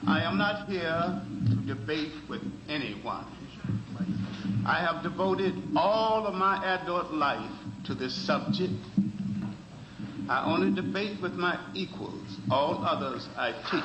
I am not here to debate with anyone. I have devoted all of my adult life to this subject. I only debate with my equals. All others I teach.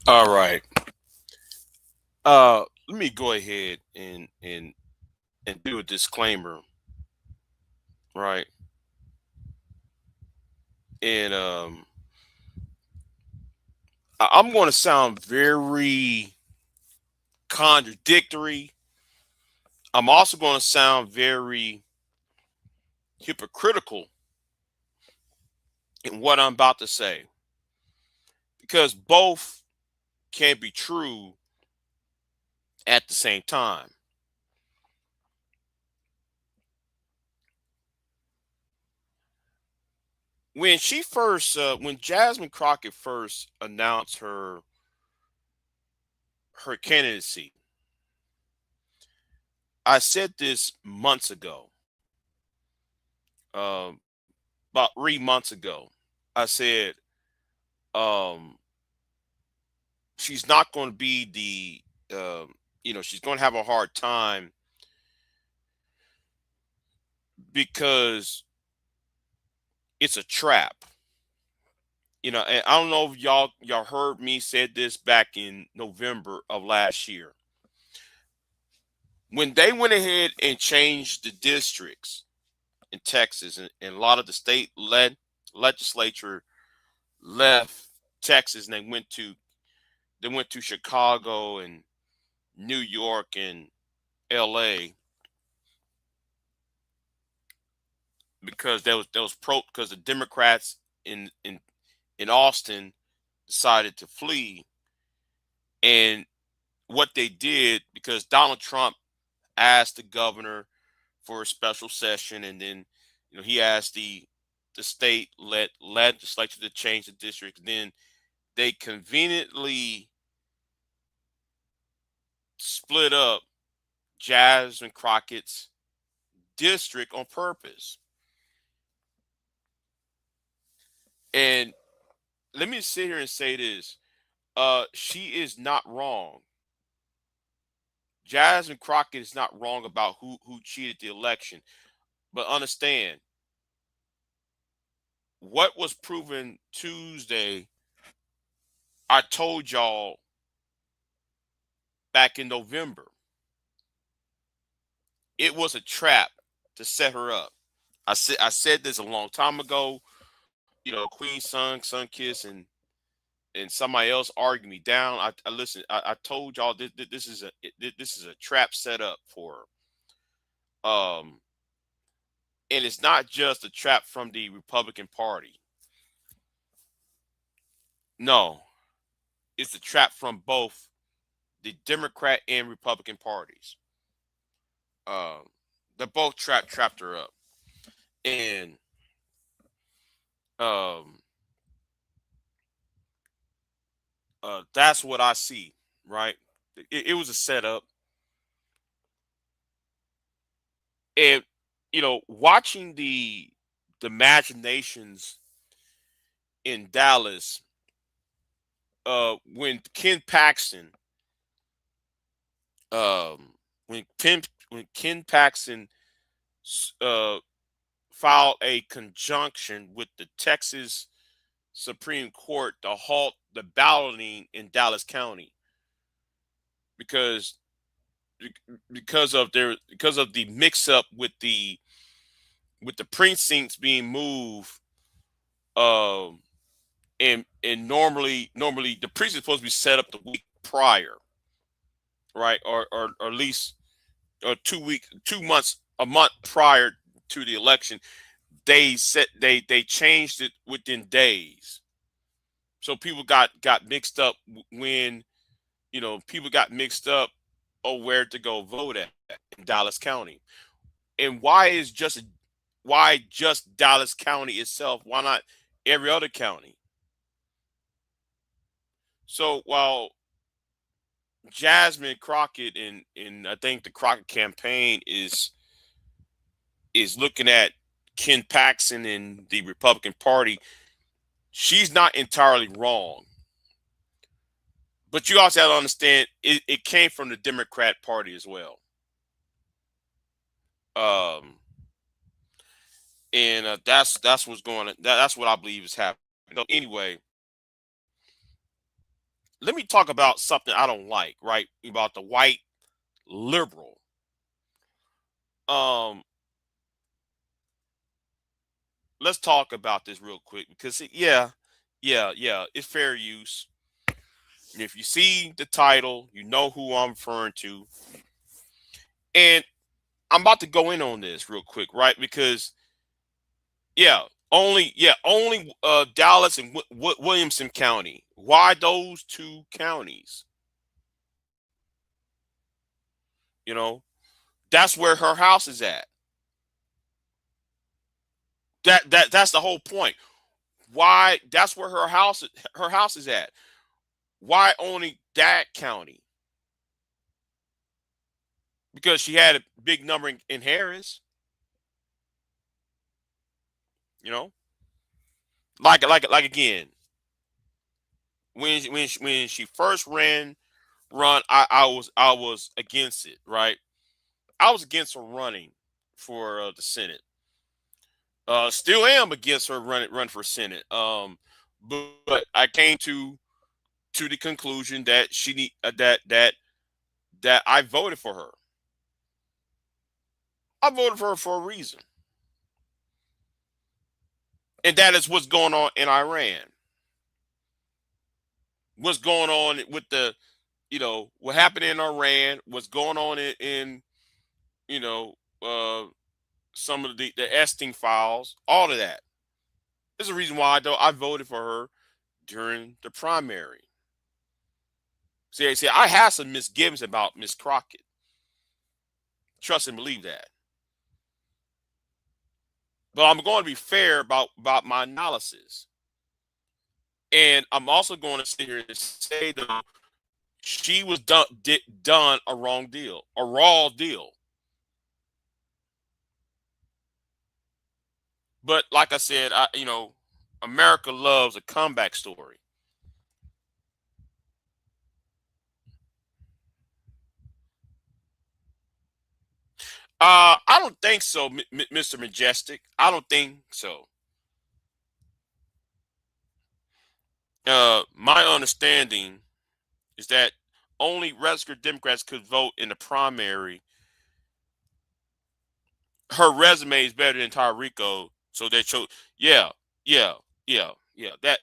All right. Let me go ahead and do a disclaimer, right? And I'm going to sound very contradictory. I'm also going to sound very hypocritical in what I'm about to say because both can be true at the same time. When Jasmine Crockett first announced her candidacy, I said this months ago, um, about 3 months ago. I said, um, she's not going to be she's going to have a hard time because it's a trap. And I don't know if y'all heard me said this back in November of last year. When they went ahead and changed the districts in Texas, and a lot of the state led legislature left Texas and they went to Chicago and New York and LA because there was pro because the Democrats in Austin decided to flee. And what they did, because Donald Trump asked the governor for a special session, and then he asked the state legislature to change the district. Then they conveniently split up Jasmine Crockett's district on purpose. And let me sit here and say this. She is not wrong. Jasmine Crockett is not wrong about who cheated the election. But understand, what was proven Tuesday, I told y'all back in November. It was a trap to set her up. I said this a long time ago. Queen Sun Kiss, and somebody else argued me down. I listened. I told y'all this is a trap set up for her. And it's not just a trap from the Republican Party. No, it's a trap from both the Democrat and Republican parties. Um, they both trapped her up, and um, that's what I see. Right? It was a setup, and watching the machinations in Dallas, when Ken Paxton, um, when Ken Paxton uh, filed a conjunction with the Texas Supreme Court to halt the balloting in Dallas County because because of the mix up with the precincts being moved. um and normally the precinct is supposed to be set up the week prior, right? Or at least 2 weeks, 2 months, a month prior to the election. They changed it within days, so people got mixed up when people got mixed up on where to go vote at in Dallas County. And why just Dallas County itself? Why not every other county? So while Jasmine Crockett and I think the Crockett campaign is looking at Ken Paxton and the Republican Party, she's not entirely wrong. But you also have to understand it came from the Democrat Party as well. Um, and that's what's going on. That's what I believe is happening. So anyway, let me talk about something I don't like. Right, about the white liberal. Um, let's talk about this real quick because yeah, it's fair use. And if you see the title, you know who I'm referring to. And I'm about to go in on this real quick, right? Because yeah, only Dallas and Williamson County. Why those two counties? You know, that's where her house is at. That's the whole point. Why that's where her house is at. Why only that county? Because she had a big number in Harris. You know, like again, when she first run, I was against it, right? I was against her running for the Senate. Still am against her run for Senate. But I came to the conclusion that she need that I voted for her. I voted for her for a reason, and that is what's going on in Iran. What's going on with what happened in Iran? What's going on in you know uh, some of the Epstein files? All of that. There's a reason why I voted for her during the primary. See, I have some misgivings about Miss Crockett. Trust and believe that. But I'm going to be fair about my analysis. And I'm also going to sit here and say that she was done a wrong deal, a raw deal. But like I said, America loves a comeback story. I don't think so, Mr. Majestic. I don't think so. My understanding is that only registered Democrats could vote in the primary. Her resume is better than Tyrico, so they chose. Yeah, yeah, yeah. That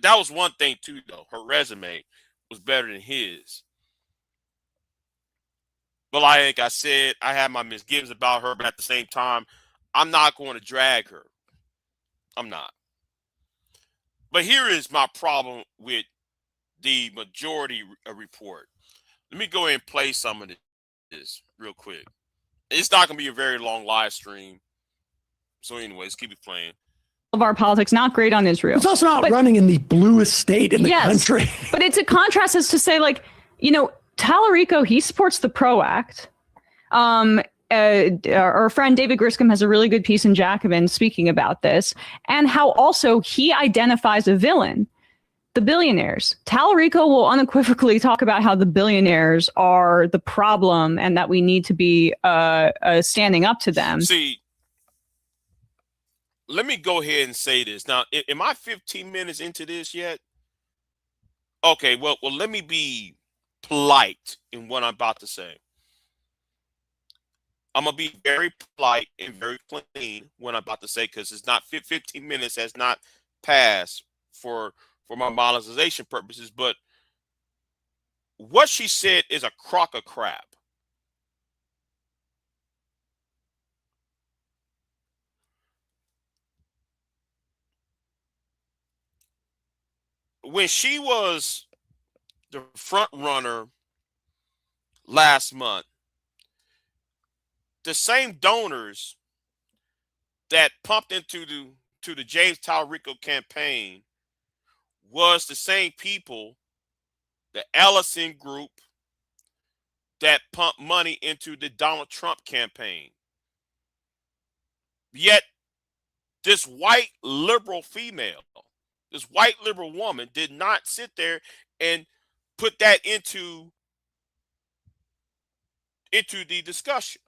was one thing too, though. Her resume was better than his. But like I said, I had my misgivings about her, but at the same time, I'm not going to drag her. I'm not. But here is my problem with the majority report. Let me go ahead and play some of this real quick. It's not going to be a very long live stream. So anyways, keep it playing. Of our politics, not great on Israel. It's also not running in the bluest state in the country. But it's a contrast as to say, like, Tallarico, he supports the PRO Act. Our friend David Griscom has a really good piece in Jacobin speaking about this, and how also he identifies a villain, the billionaires. Tallarico will unequivocally talk about how the billionaires are the problem and that we need to be standing up to them. See, let me go ahead and say this. Now, am I 15 minutes into this yet? Okay, well, let me be polite in what I'm about to say. I'm going to be very polite and very clean what I'm about to say, because it's not 15 minutes has not passed for my monetization purposes. But what she said is a crock of crap. When she was the front runner last month, the same donors that pumped into the James Tallarico campaign was the same people, the Ellison group, that pumped money into the Donald Trump campaign. Yet this white liberal female, this white liberal woman, did not sit there and put that into the discussion.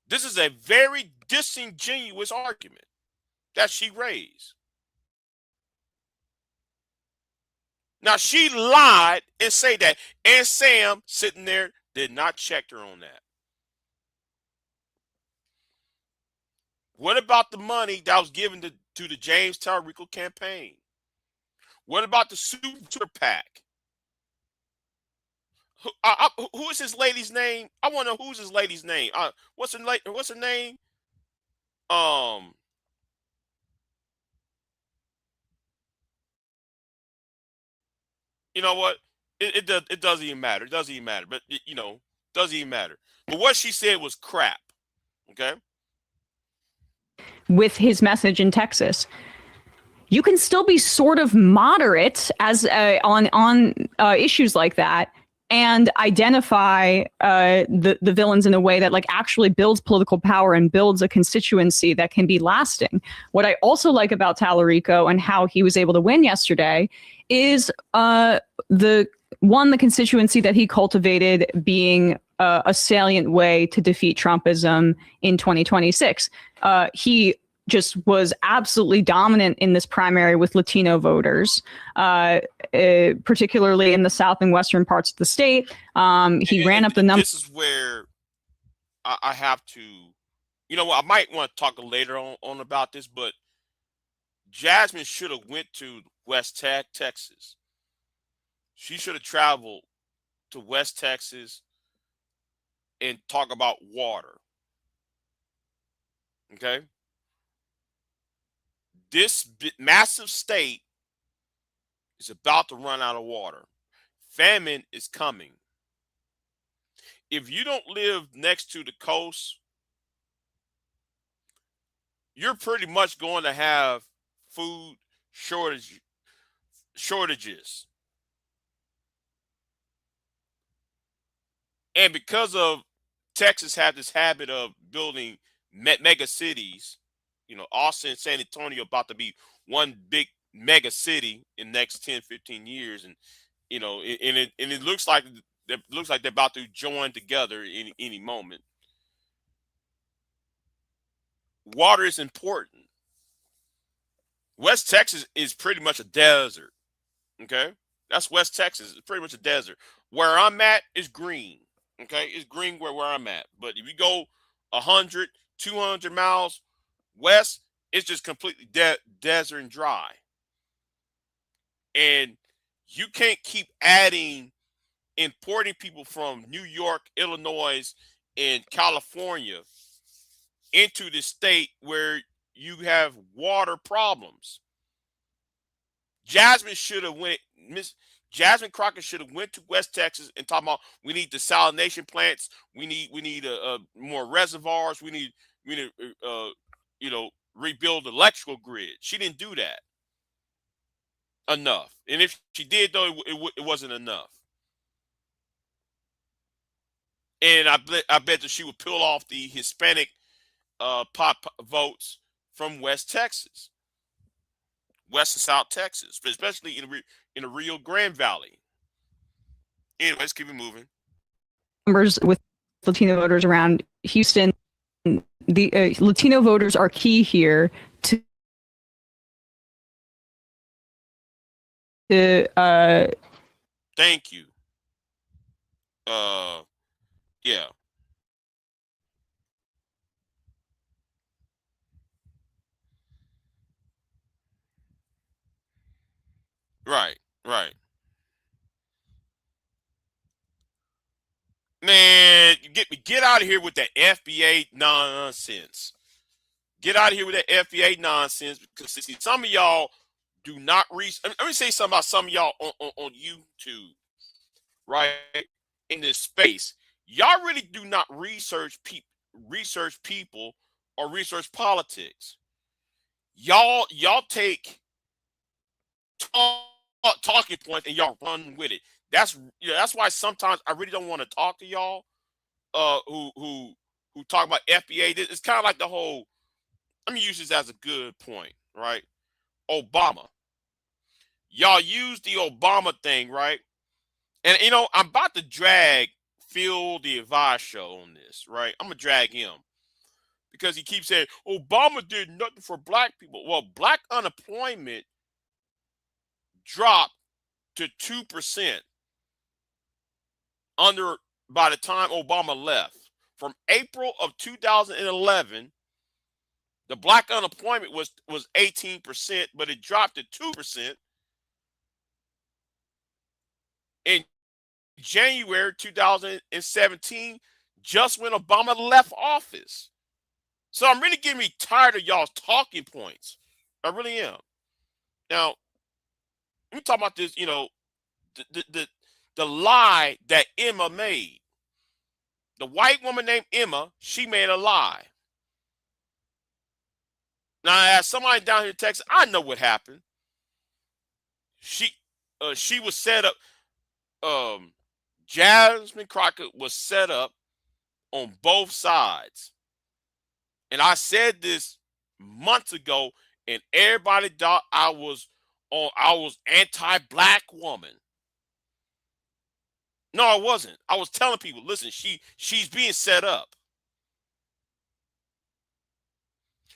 This is a very disingenuous argument that she raised. Now, she lied and say that, and Sam sitting there did not check her on that. What about the money that was given to the James Tallarico campaign? What about the super PAC? Who is his lady's name? I want to know who's his lady's name. What's her name? You know what? It doesn't even matter. It doesn't even matter. But doesn't even matter. But what she said was crap. Okay. With his message in Texas, you can still be sort of moderate as on issues like that, and identify the villains in a way that like actually builds political power and builds a constituency that can be lasting. What I also like about Tallarico and how he was able to win yesterday is the constituency that he cultivated being a salient way to defeat Trumpism in 2026. He just was absolutely dominant in this primary with Latino voters, particularly in the south and western parts of the state. He ran up the numbers. This is where I have to, I might want to talk later on about this, but Jasmine should have went to West Texas. She should have traveled to West Texas and talk about water. Okay? This massive state is about to run out of water. Famine is coming. If you don't live next to the coast, you're pretty much going to have food shortages. And because of Texas had this habit of building mega cities, Austin and San Antonio about to be one big mega city in the next 10, 15 years. And, it looks like they're about to join together in any moment. Water is important. West Texas is pretty much a desert. Okay? That's West Texas. It's pretty much a desert. Where I'm at is green. Okay? It's green where I'm at. But if you go 100, 200 miles west, it's just completely desert and dry. And you can't keep importing people from New York, Illinois, and California into the state where you have water problems. Jasmine should have went. Miss Jasmine Crockett should have went to West Texas and talking about we need desalination plants. We need more reservoirs. We need rebuild the electrical grid. She didn't do that enough. And if she did, though, it wasn't enough. And I bet that she would peel off the Hispanic pop votes from West Texas, West and South Texas, but especially in the Rio Grande Valley. Anyway, let's keep it moving. Numbers with Latino voters around Houston. The Latino voters are key here to Thank you. Yeah. Right. Man, get out of here with that FBA nonsense. Get out of here with that FBA nonsense because see, some of y'all do not reach. Let me say something about some of y'all on YouTube, right? In this space, y'all really do not research people or research politics. Y'all take talking points and y'all run with it. That's why sometimes I really don't want to talk to y'all who talk about FBA. It's kind of like the whole. Let me use this as a good point, right? Obama. Y'all use the Obama thing, right? And I'm about to drag Phil the Advice show on this, right? I'm gonna drag him because he keeps saying Obama did nothing for black people. Well, black unemployment dropped to 2% by the time Obama left. From April of 2011, the black unemployment was 18%, but it dropped to 2% in January 2017, just when Obama left office. So I'm really getting me tired of y'all's talking points. I really am. Now, let me talk about this, the lie that Emma made. The white woman named Emma, she made a lie. Now, as somebody down here in Texas, I know what happened. She was set up. Jasmine Crockett was set up on both sides, and I said this months ago, and everybody thought I was anti-black woman. No, I wasn't. I was telling people, listen, she's being set up.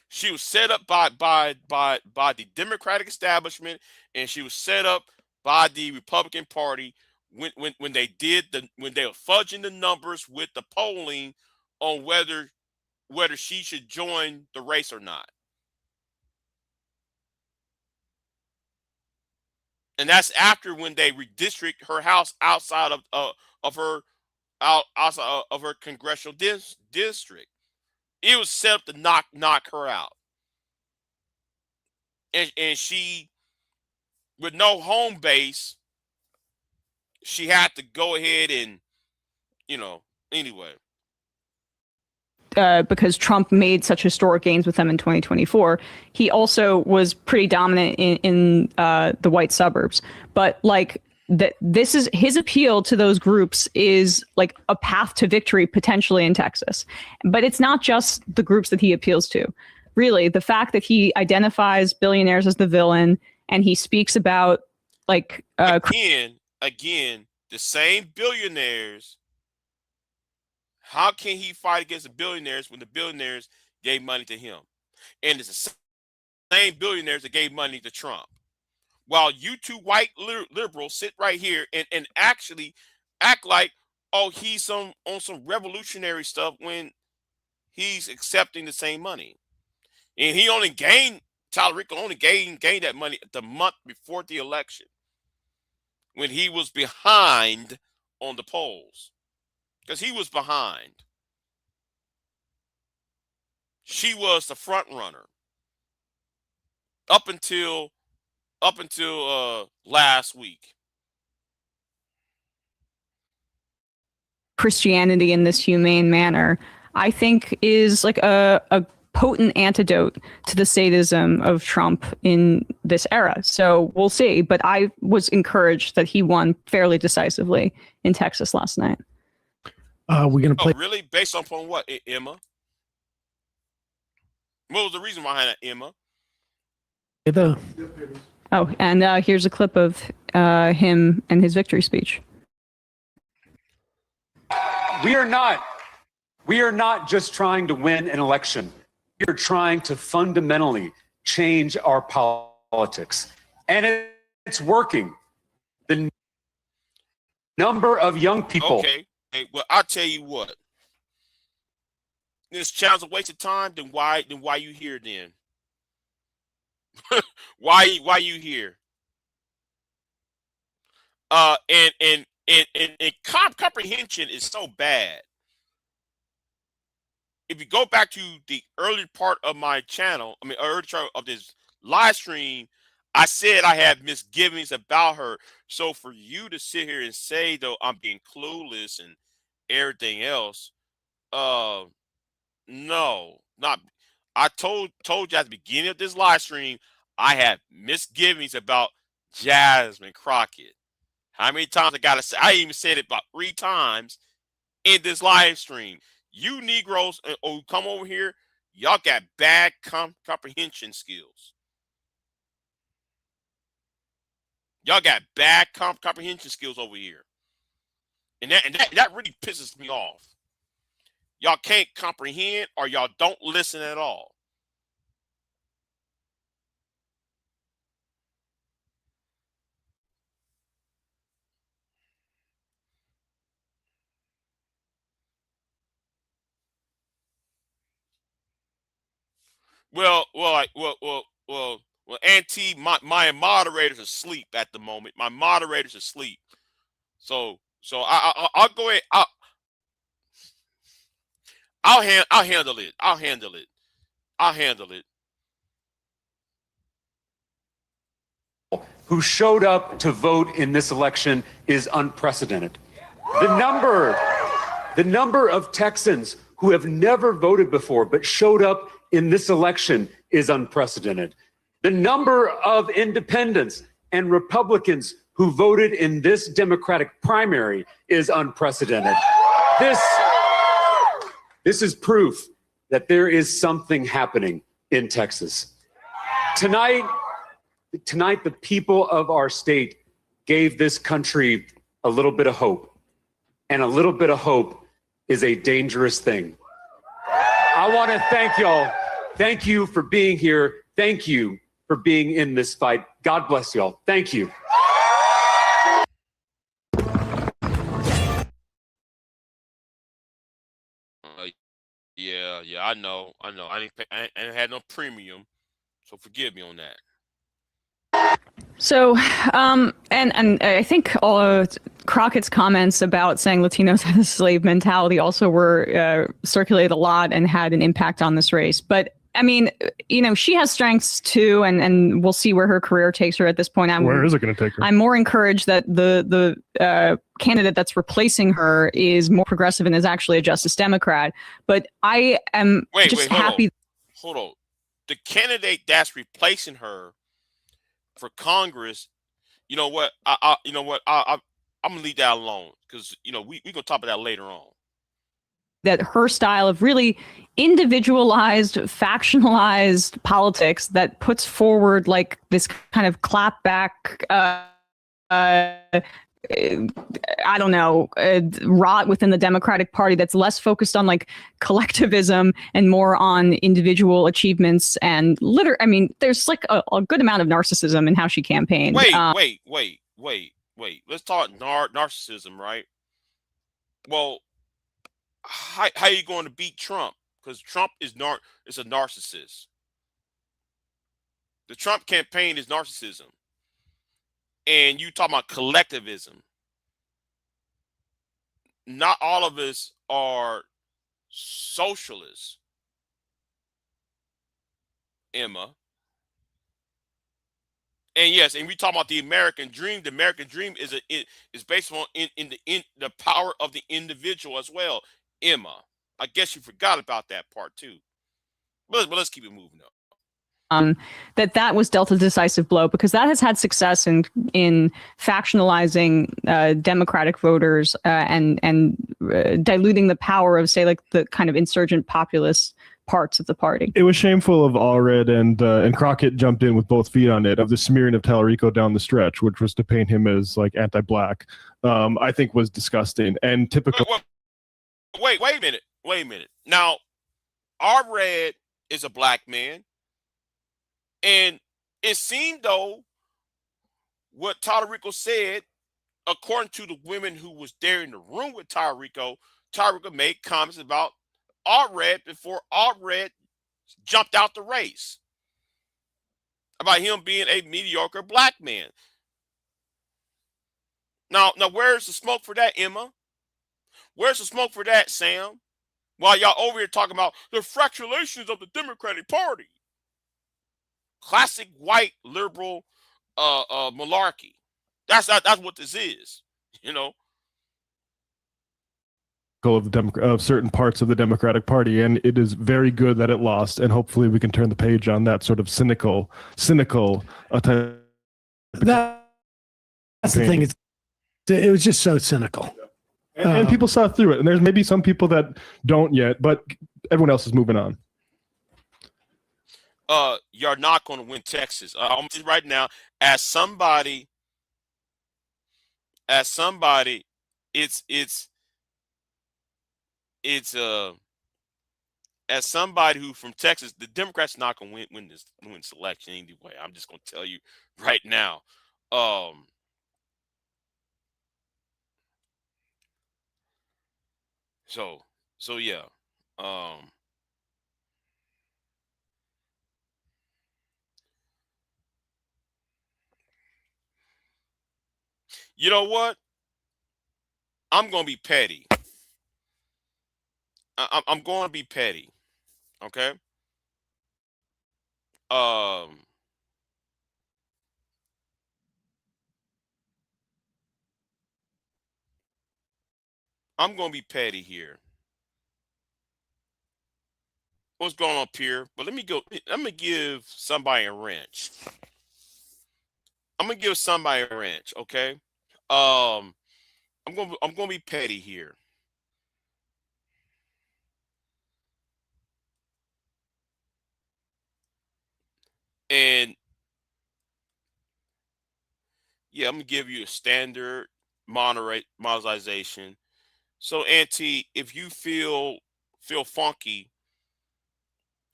She was set up by the Democratic establishment, and she was set up by the Republican Party when they when they were fudging the numbers with the polling on whether she should join the race or not. And that's after when they redistrict her house outside of her outside of her congressional district. It was set up to knock her out. And she, with no home base, she had to go ahead and, anyway. Because Trump made such historic gains with them in 2024, he also was pretty dominant in the white suburbs. But this is his appeal to those groups is like a path to victory potentially in Texas. But it's not just the groups that he appeals to. Really, the fact that he identifies billionaires as the villain and he speaks about again, the same billionaires. How can he fight against the billionaires when the billionaires gave money to him? And it's the same billionaires that gave money to Trump. While you two white liberals sit right here and actually act like, oh, he's on some revolutionary stuff when he's accepting the same money. And he only gained, Tyler Rico only gained that money the month before the election when he was behind on the polls. Because he was behind. She was the front runner up until up until last week. Christianity in this humane manner, I think, is like a potent antidote to the sadism of Trump in this era. So we'll see. But I was encouraged that he won fairly decisively in Texas last night. We're gonna play. Oh, really? Based upon what, Emma? What was the reason behind that, Emma? Oh, and here's a clip of him and his victory speech. We are not just trying to win an election. We are trying to fundamentally change our politics. And it's working. The number of young people. Okay. Hey, well, I'll tell you what. This child's a waste of time, then why you here then? why you here? And comprehension is so bad. If you go back to the early part of my channel, early part of this live stream, I said I had misgivings about her. So for you to sit here and say, though, I'm being clueless and everything else, no, not. I told you at the beginning of this live stream, I had misgivings about Jasmine Crockett. How many times I gotta say? I even said it about 3 times in this live stream. You Negroes who come over here, y'all got bad comprehension skills. Y'all got bad comprehension skills over here, and that really pisses me off. Y'all can't comprehend, or y'all don't listen at all. Well, Auntie, my moderator's asleep at the moment. My moderator's asleep. So I'll go ahead. I'll handle it. I'll handle it. Who showed up to vote in this election is unprecedented. The number of Texans who have never voted before but showed up in this election is unprecedented. The number of independents and Republicans who voted in this Democratic primary is unprecedented. This is proof that there is something happening in Texas. Tonight, the people of our state gave this country a little bit of hope. And a little bit of hope is a dangerous thing. I want to thank y'all. Thank you for being here. Thank you for being in this fight. God bless y'all. Thank you. Yeah, I know. I ain't had no premium, so forgive me on that. So, and I think all of Crockett's comments about saying Latinos have a slave mentality also were circulated a lot and had an impact on this race. But I mean, she has strengths too, and we'll see where her career takes her at this point. Where is it going to take her? I'm more encouraged that the candidate that's replacing her is more progressive and is actually a Justice Democrat. But I am happy. Hold on. The candidate that's replacing her for Congress, you know what? I'm gonna leave that alone because we gonna talk about that later on. That her style of really individualized, factionalized politics that puts forward like this kind of clapback, I don't know, rot within the Democratic Party that's less focused on like collectivism and more on individual achievements and there's like a good amount of narcissism in how she campaigned. Wait. Let's talk narcissism, right? Well, how are you going to beat Trump? Because Trump is a narcissist. The Trump campaign is narcissism. And you talk about collectivism. Not all of us are socialists, Emma. And yes, and we talk about the American dream. The American dream is based on the power of the individual as well. Emma, I guess you forgot about that part too. But let's keep it moving up. That was dealt a decisive blow, because that has had success in factionalizing Democratic voters and diluting the power of, say, like the kind of insurgent populist parts of the party. It was shameful of Allred, and Crockett jumped in with both feet on it, of the smearing of Tallarico down the stretch, which was to paint him as like anti-black. I think was disgusting and typical. Wait a minute. Now, Allred is a black man. And it seemed, though, what Tallarico said, according to the women who was there in the room with Tallarico made comments about Allred before Allred jumped out the race, about him being a mediocre black man. Now, where's the smoke for that, Emma? Where's the smoke for that, Sam? While y'all over here talking about the fracturations of the Democratic Party. Classic white liberal malarkey. That's what this is, you know. Of certain parts of the Democratic Party, and it is very good that it lost, and hopefully we can turn the page on that sort of cynical type. That's the thing. It was just so cynical, and people saw through it. And there's maybe some people that don't yet, but everyone else is moving on. You're not going to win Texas. I'm just right now, as somebody, it's as somebody who from Texas, the Democrats not going to win this election anyway. I'm just going to tell you right now. So yeah. You know what? I'm going to be petty. I'm going to be petty. Okay? I'm going to be petty here. What's going on up here? But let me go. I'm going to give somebody a wrench. Okay? I'm going to be petty here. And yeah, I'm going to give you a standard monetization. So, Auntie, if you feel funky,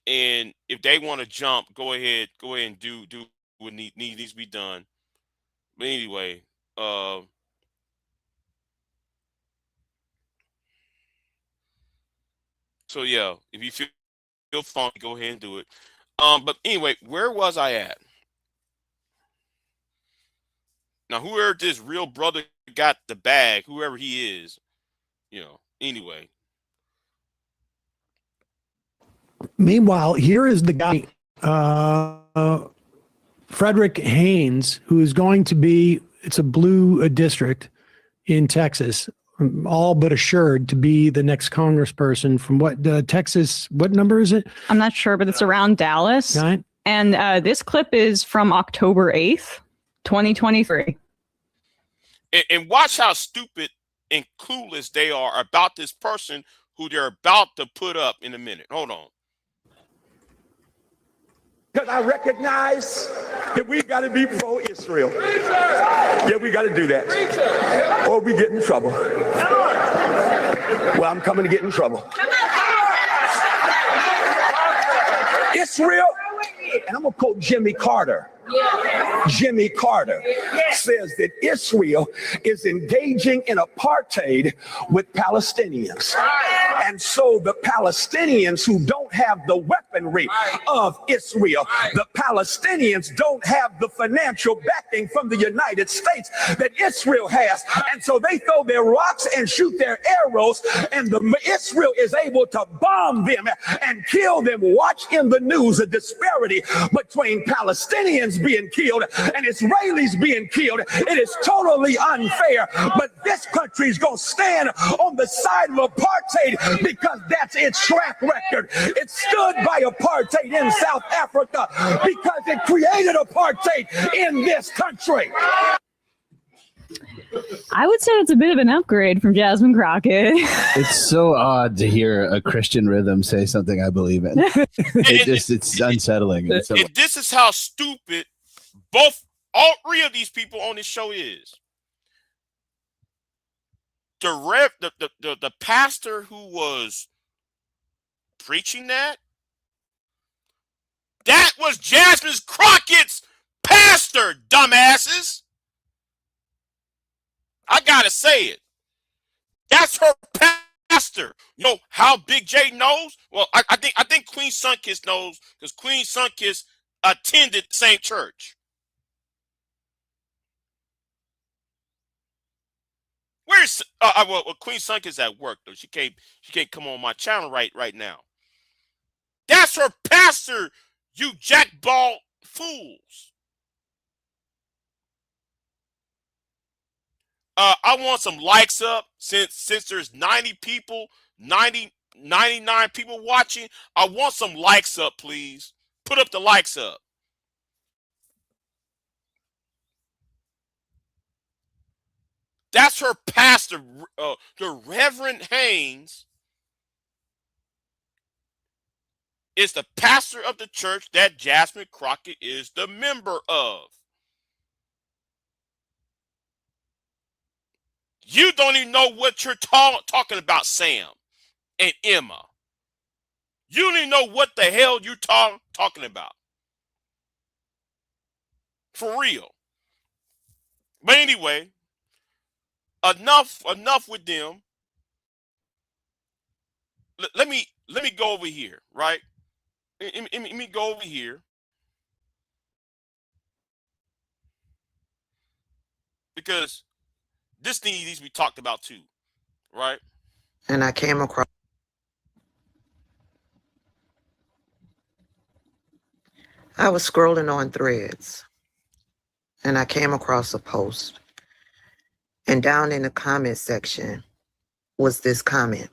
and if they want to jump, go ahead and do what needs to be done. But anyway, so yeah, if you feel funky, go ahead and do it. But anyway, where was I at? Now, whoever this real brother got the bag, whoever he is, you know. Anyway. Meanwhile, here is the guy, Frederick Haynes, who is going to be, it's a blue district in Texas, all but assured to be the next congressperson from what Texas, what number is it? I'm not sure, but it's around Dallas. Right. And this clip is from October 8th, 2023. And watch how stupid and clueless they are about this person who they're about to put up in a minute. Hold on. Because I recognize that we've got to be pro-Israel. Yeah, we got to do that. Or we get in trouble. Well, I'm coming to get in trouble. Israel, and I'm going to quote Jimmy Carter. Jimmy Carter says that Israel is engaging in apartheid with Palestinians. And so the Palestinians who don't don't have the weaponry of Israel. The Palestinians don't have the financial backing from the United States that Israel has. And so they throw their rocks and shoot their arrows, and Israel is able to bomb them and kill them. Watch in the news the disparity between Palestinians being killed and Israelis being killed. It is totally unfair, but this country is going to stand on the side of apartheid because that's its track record. It stood by apartheid in South Africa because it created apartheid in this country. I would say it's a bit of an upgrade from Jasmine Crockett. It's so odd to hear a Christian rhythm say something I believe in. It's unsettling. And this is how stupid all three of these people on this show is. The pastor who was preaching that was Jasmine Crockett's pastor, dumbasses. I gotta say it. That's her pastor. You know how Big J knows? Well, I think Queen Sunkiss knows because Queen Sunkiss attended the same church. Where's well, Queen Sunkiss at work though. She can't come on my channel right now. That's her pastor, you jackball fools. I want some likes up since there's 99 people watching. I want some likes up, please. Put up the likes up. That's her pastor, the Reverend Haynes is the pastor of the church that Jasmine Crockett is the member of. You don't even know what you're talking about, Sam and Emma. You don't even know what the hell you're talking about. For real. But anyway, enough with them. Let me go over here, right? Let me go over here. Because this thing needs to be talked about too, right? And I came across I was scrolling on Threads and I came across a post, and down in the comment section was this comment.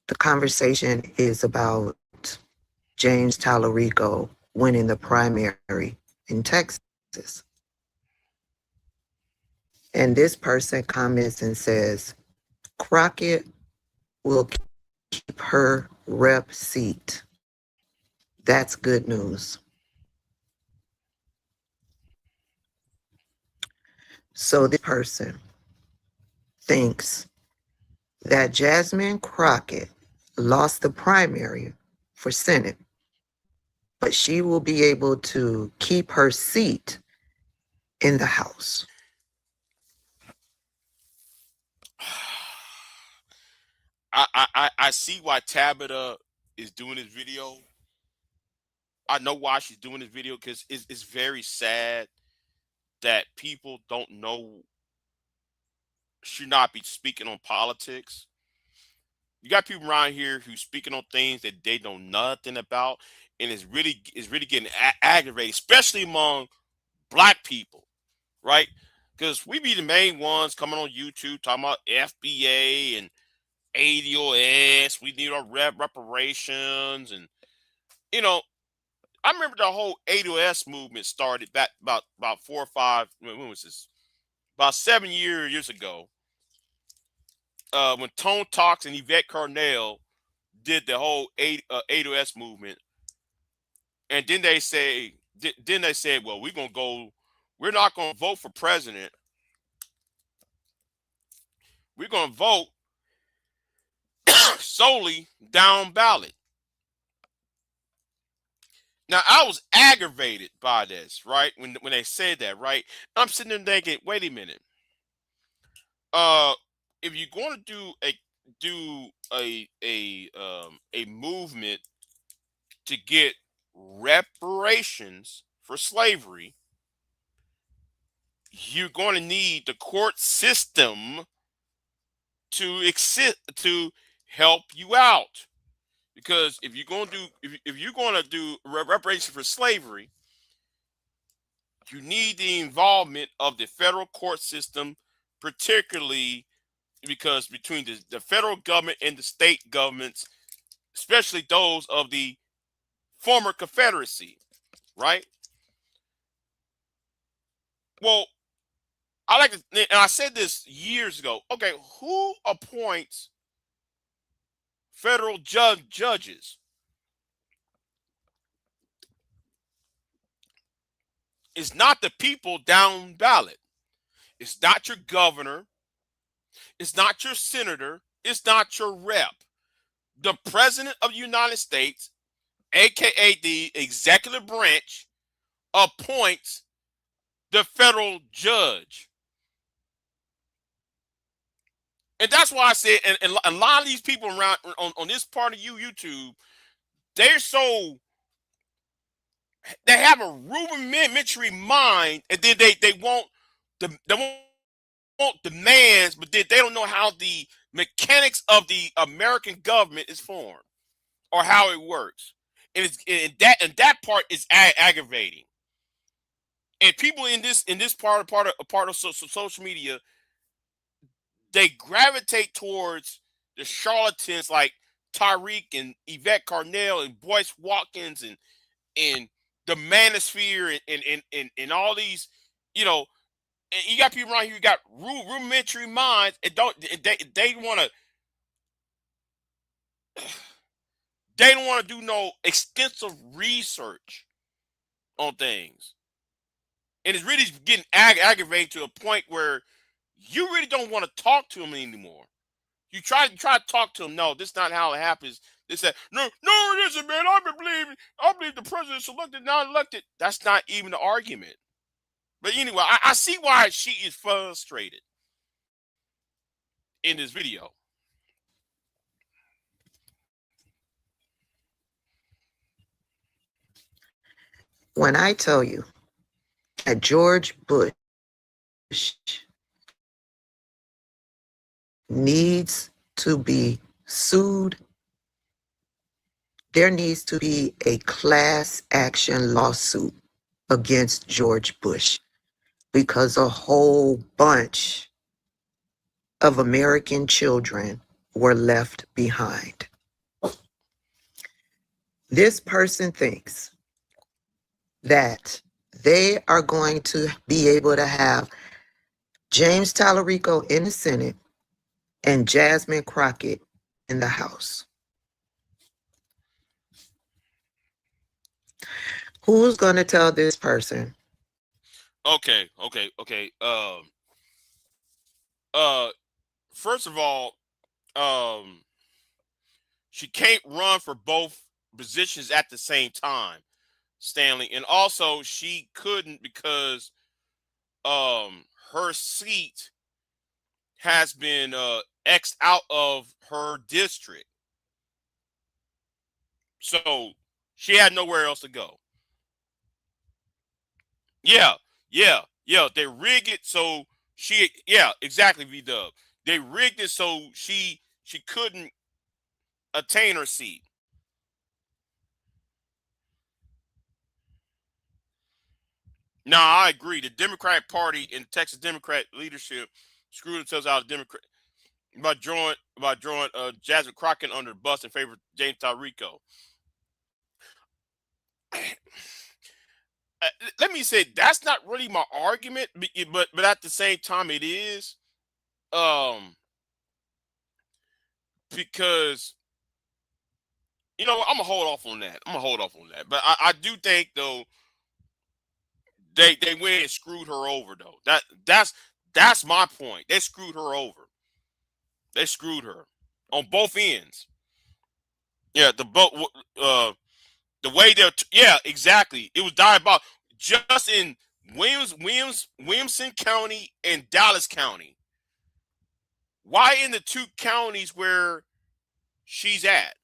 The conversation is about James Tallarico winning the primary in Texas. And this person comments and says, Crockett will keep her rep seat. That's good news. So this person thinks that Jasmine Crockett lost the primary for Senate, but she will be able to keep her seat in the House. I see why Tabitha is doing this video. I know why she's doing this video because it's very sad that people don't know, should not be speaking on politics. You got people around here who's speaking on things that they know nothing about, and it's really getting aggravated, especially among black people, right? Because we be the main ones coming on YouTube talking about FBA and ADOS. We need our reparations, and I remember the whole ADOS movement started back about 4 or 5. When was this? About 7 years ago. When Tone Talks and Yvette Carnell did the whole ADOS movement, and then they said, well, we're not going to vote for president. We're going to vote solely down ballot. Now, I was aggravated by this, right? When they said that, right? I'm sitting there thinking, wait a minute. If you're going to do a movement to get reparations for slavery, you're going to need the court system to help you out. Because if you're going to do if you're going to do reparations for slavery, you need the involvement of the federal court system, particularly because between the federal government and the state governments, especially those of the former Confederacy, right? Well, I like to, and I said this years ago. Okay, who appoints federal judges? It's not the people down ballot. It's not your governor. It's not your senator. It's not your rep. The president of the United States, aka the executive branch, appoints the federal judge. And that's why I said, and a lot of these people around on this part of YouTube, they have a rudimentary mind, and then they want demands, but they don't know how the mechanics of the American government is formed or how it works. And that part is aggravating. And people in this part of social media, they gravitate towards the charlatans like Tyreek and Yvette Carnell and Boyce Watkins and the Manosphere and all these, you know, and you got people around here who got rudimentary minds and they don't want to do no extensive research on things. And it's really getting aggravating to a point where you really don't want to talk to them anymore. You try to talk to them. No, this is not how it happens. They said, no, it isn't, man. I believe the president's elected, not elected. That's not even the argument. But anyway, I see why she is frustrated in this video. When I tell you that George Bush needs to be sued, there needs to be a class action lawsuit against George Bush because a whole bunch of American children were left behind. This person thinks that they are going to be able to have James Tallarico in the Senate and Jasmine Crockett in the House. Who's going to tell this person? Okay. First of all, she can't run for both positions at the same time, Stanley, and also she couldn't because her seat has been X'd out of her district, so she had nowhere else to go. Yeah. They rigged it so exactly, V-Dub. They rigged it so she couldn't attain her seat. No, I agree. The Democratic Party and Texas Democrat leadership screwed themselves out of Democrat by drawing Jasmine Crockett under the bus in favor of James Tallarico. Let me say that's not really my argument, but at the same time it is, because I'm gonna hold off on that. But I do think though they went and screwed her over though. That's my point. They screwed her over. They screwed her on both ends. Yeah, the way they're exactly. It was diabolical. Just in Williamson County and Dallas County, Why in the 2 counties where she's at?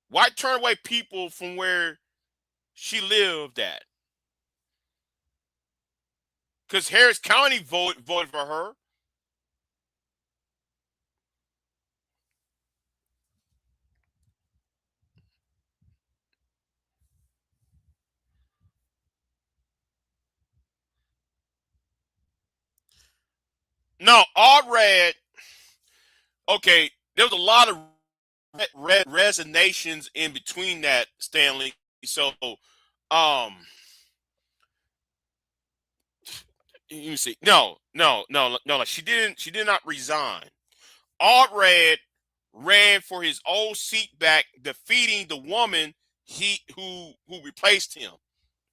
Why turn away people from where she lived at? Because Harris County voted for her. No, all red. Okay, there was a lot of red resignations in between that, Stanley. So, let me see. No. Like she did not resign. All red ran for his old seat back, defeating the woman who replaced him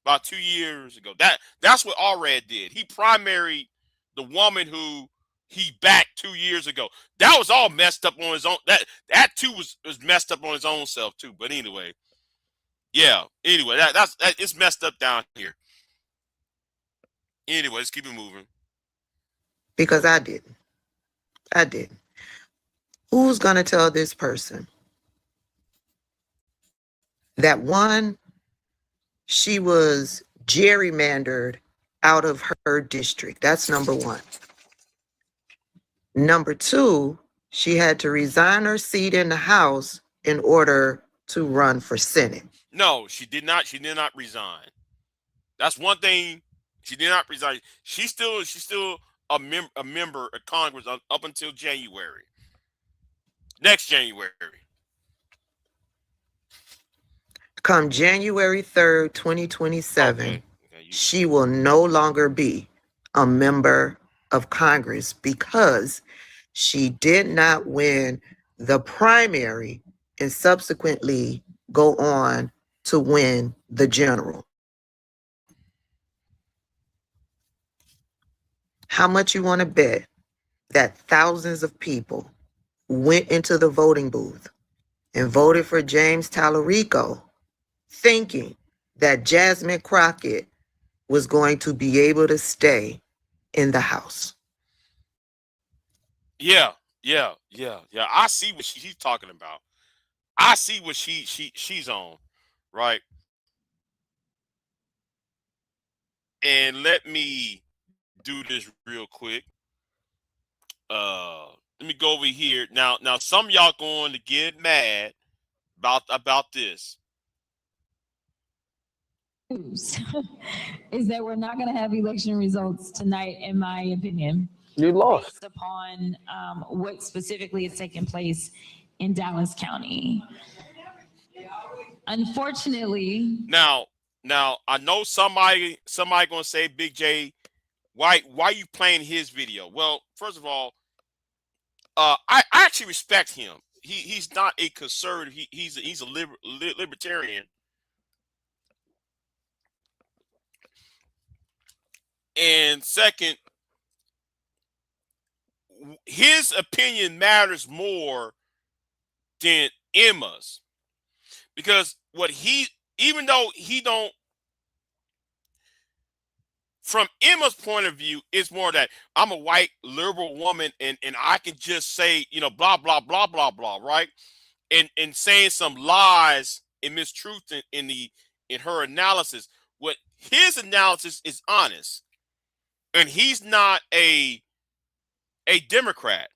about 2 years ago. That's what All Red did. He primaried the woman who he backed 2 years ago. That was all messed up on his own. That too was messed up on his own self too. But anyway, yeah. Anyway, that's it's messed up down here. Anyway, let's keep it moving. Because I didn't. Who's going to tell this person that, one, she was gerrymandered out of her district? That's number one. Number two, she had to resign her seat in the House in order to run for Senate. No, she did not. She did not resign. That's one thing. She did not resign. She's still a member of Congress up until January. Next January. Come January 3rd, 2027, she will no longer be a member of Congress because she did not win the primary and subsequently go on to win the general. How much you want to bet that thousands of people went into the voting booth and voted for James Tallarico thinking that Jasmine Crockett was going to be able to stay in the House? Yeah. I see what she's talking about. I see what she's on, right? And let me do this real quick. Let me go over here. Now some of y'all going to get mad about this. Is that we're not going to have election results tonight, in my opinion. You lost. Based upon what specifically is taking place in Dallas County. Unfortunately. Now I know somebody gonna say, Big J, why you playing his video? Well, first of all, I actually respect him. He's not a conservative. He's a libertarian. And second, his opinion matters more than Emma's, because even though he don't, from Emma's point of view, it's more that I'm a white liberal woman and I can just say, blah, blah, blah, blah, blah, right? And saying some lies and mistruth in her analysis. What his analysis is honest. And he's not a Democrat.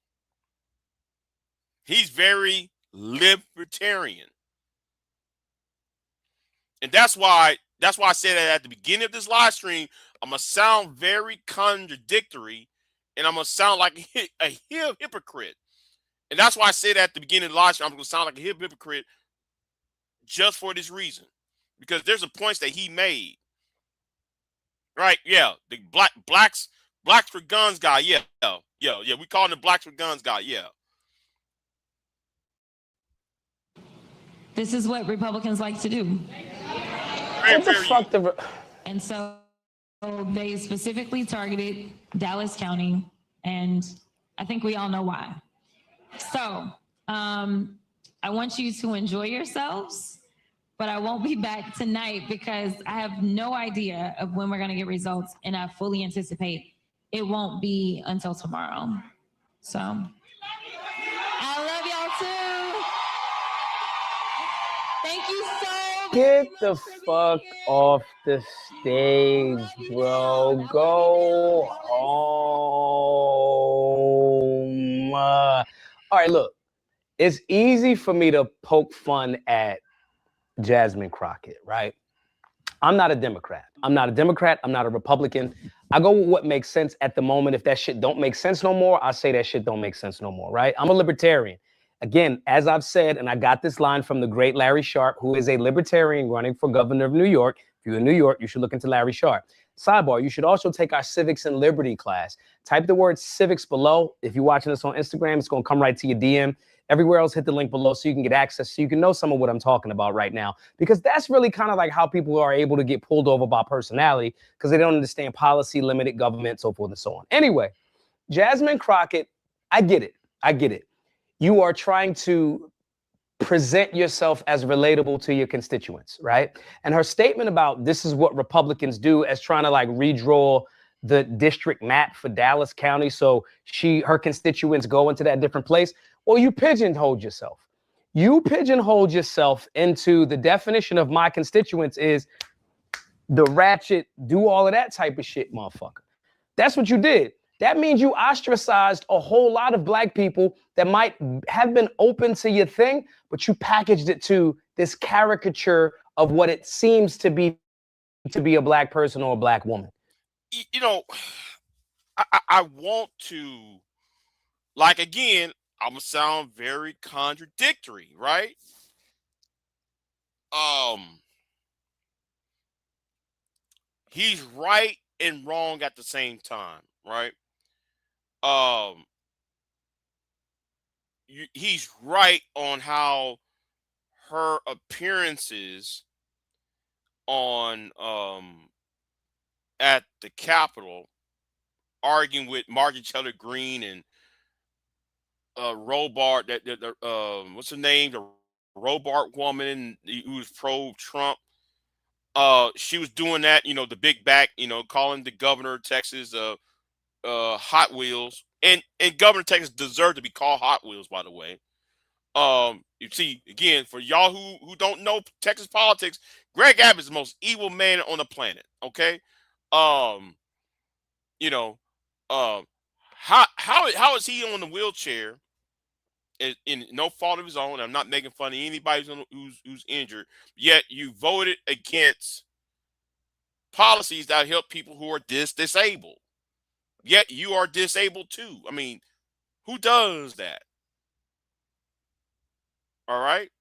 He's very libertarian. And that's why I said that at the beginning of this live stream, I'm going to sound very contradictory and I'm going to sound like a hypocrite. And that's why I said at the beginning of the live stream, I'm going to sound like a hypocrite just for this reason. Because there's some points that he made. Right? Yeah. The blacks for guns guy. Yeah. We call him the blacks for guns guy. Yeah. This is what Republicans like to do. And so they specifically targeted Dallas County, and I think we all know why. So I want you to enjoy yourselves, but I won't be back tonight because I have no idea of when we're going to get results, and I fully anticipate it won't be until tomorrow. So I love y'all too. Thank you so much. Get the fuck off the stage, bro. Go home. All right, look. It's easy for me to poke fun at Jasmine Crockett, right? I'm not a Democrat. I'm not a Republican. I go with what makes sense at the moment. If that shit don't make sense no more, I say that shit don't make sense no more, right? I'm a libertarian. Again, as I've said, and I got this line from the great Larry Sharpe, who is a libertarian running for governor of New York. If you're in New York, you should look into Larry Sharpe. Sidebar, you should also take our civics and liberty class. Type the word civics below. If you're watching this on Instagram, it's going to come right to your DM. Everywhere else, hit the link below so you can get access, so you can know some of what I'm talking about right now. Because that's really kind of like how people are able to get pulled over by personality, because they don't understand policy, limited government, so forth and so on. Anyway, Jasmine Crockett, I get it. You are trying to present yourself as relatable to your constituents, right? And her statement about this is what Republicans do, as trying to like redraw the district map for Dallas County so her constituents go into that different place. Well, you pigeonholed yourself. You pigeonholed yourself into the definition of my constituents is the ratchet, do all of that type of shit, motherfucker. That's what you did. That means you ostracized a whole lot of black people that might have been open to your thing, but you packaged it to this caricature of what it seems to be a black person or a black woman. You know, I want to, like, again, I'm gonna sound very contradictory, right? He's right and wrong at the same time, right? He's right on how her appearances on at the Capitol, arguing with Marjorie Taylor Greene and Robart, what's her name, the Robart woman who's pro-Trump. She was doing that, the big back, calling the governor of Texas Hot Wheels, and Governor of Texas deserved to be called Hot Wheels, by the way. You see, again, for y'all who don't know Texas politics, Greg Abbott is the most evil man on the planet. Okay, how is he on the wheelchair? In no fault of his own. I'm not making fun of anybody who's injured. Yet you voted against policies that help people who are disabled. Yet you are disabled too. I mean, who does that? All right.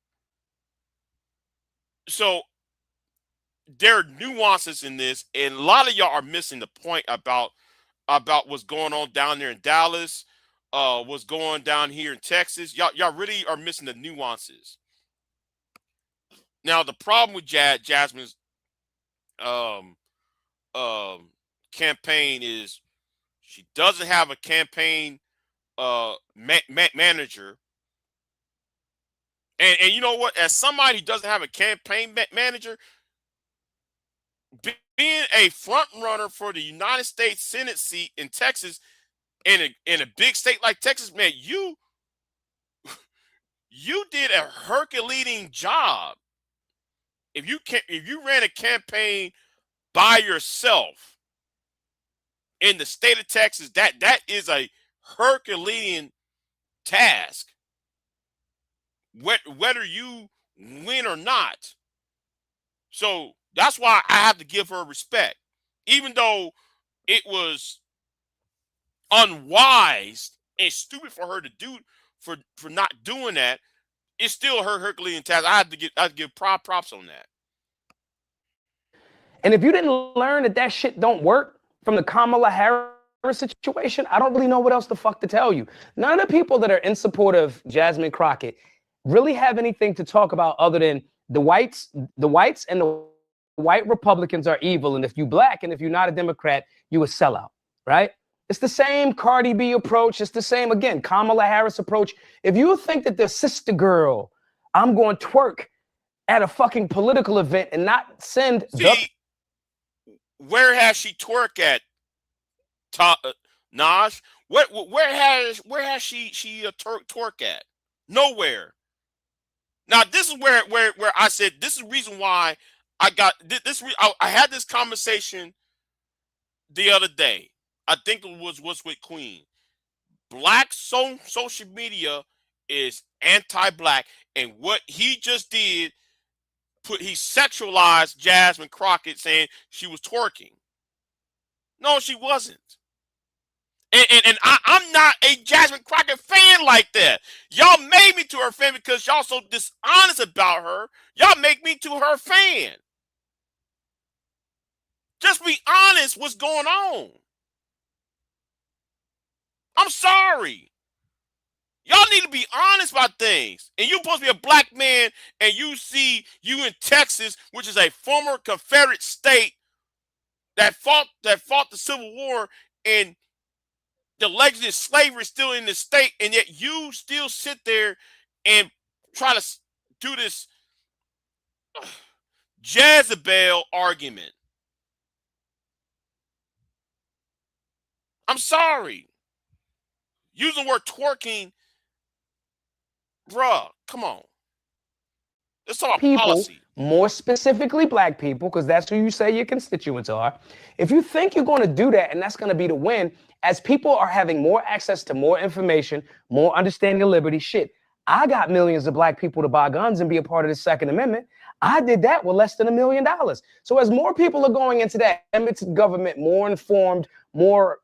So there are nuances in this, and a lot of y'all are missing the point about what's going on down there in Dallas. What's going down here in Texas. Y'all really are missing the nuances. Now, the problem with Jasmine's campaign is she doesn't have a campaign manager. And you know what? As somebody who doesn't have a campaign manager, being a front runner for the United States Senate seat in Texas, in a big state like Texas, man, you did a Herculean job. If you ran a campaign by yourself in the state of Texas, that is a Herculean task. Whether you win or not. So that's why I have to give her respect, even though it was unwise and stupid for her to do for not doing that. It's still her Herculean task. I have to give props on that. And if you didn't learn that shit don't work from the Kamala Harris situation, I don't really know what else the fuck to tell you. None of the people that are in support of Jasmine Crockett really have anything to talk about other than the whites and the white Republicans are evil. And if you black and if you're not a Democrat, you a sellout, right? It's the same Cardi B approach. It's the same, again, Kamala Harris approach. If you think that the sister girl, I'm going to twerk at a fucking political event and not send where has she twerk at, Naj? Where has she twerk at? Nowhere. Now this is where I said this is the reason why I got this. I had this conversation the other day. I think it was with Queen. Black social media is anti-black, and what he just did, he sexualized Jasmine Crockett, saying she was twerking. No, she wasn't. And I'm not a Jasmine Crockett fan like that. Y'all made me to her fan because y'all so dishonest about her. Y'all make me to her fan. Just be honest what's going on. I'm sorry. Y'all need to be honest about things. And you're supposed to be a black man, and you see you in Texas, which is a former Confederate state that fought the Civil War, and the legacy of slavery is still in the state, and yet you still sit there and try to do this Jezebel argument. I'm sorry. Using the word twerking, bruh, come on. Let's talk about policy. More specifically black people, because that's who you say your constituents are. If you think you're going to do that and that's going to be the win, as people are having more access to more information, more understanding of liberty, shit, I got millions of black people to buy guns and be a part of the Second Amendment. I did that with less than $1 million. So as more people are going into that government, more informed, more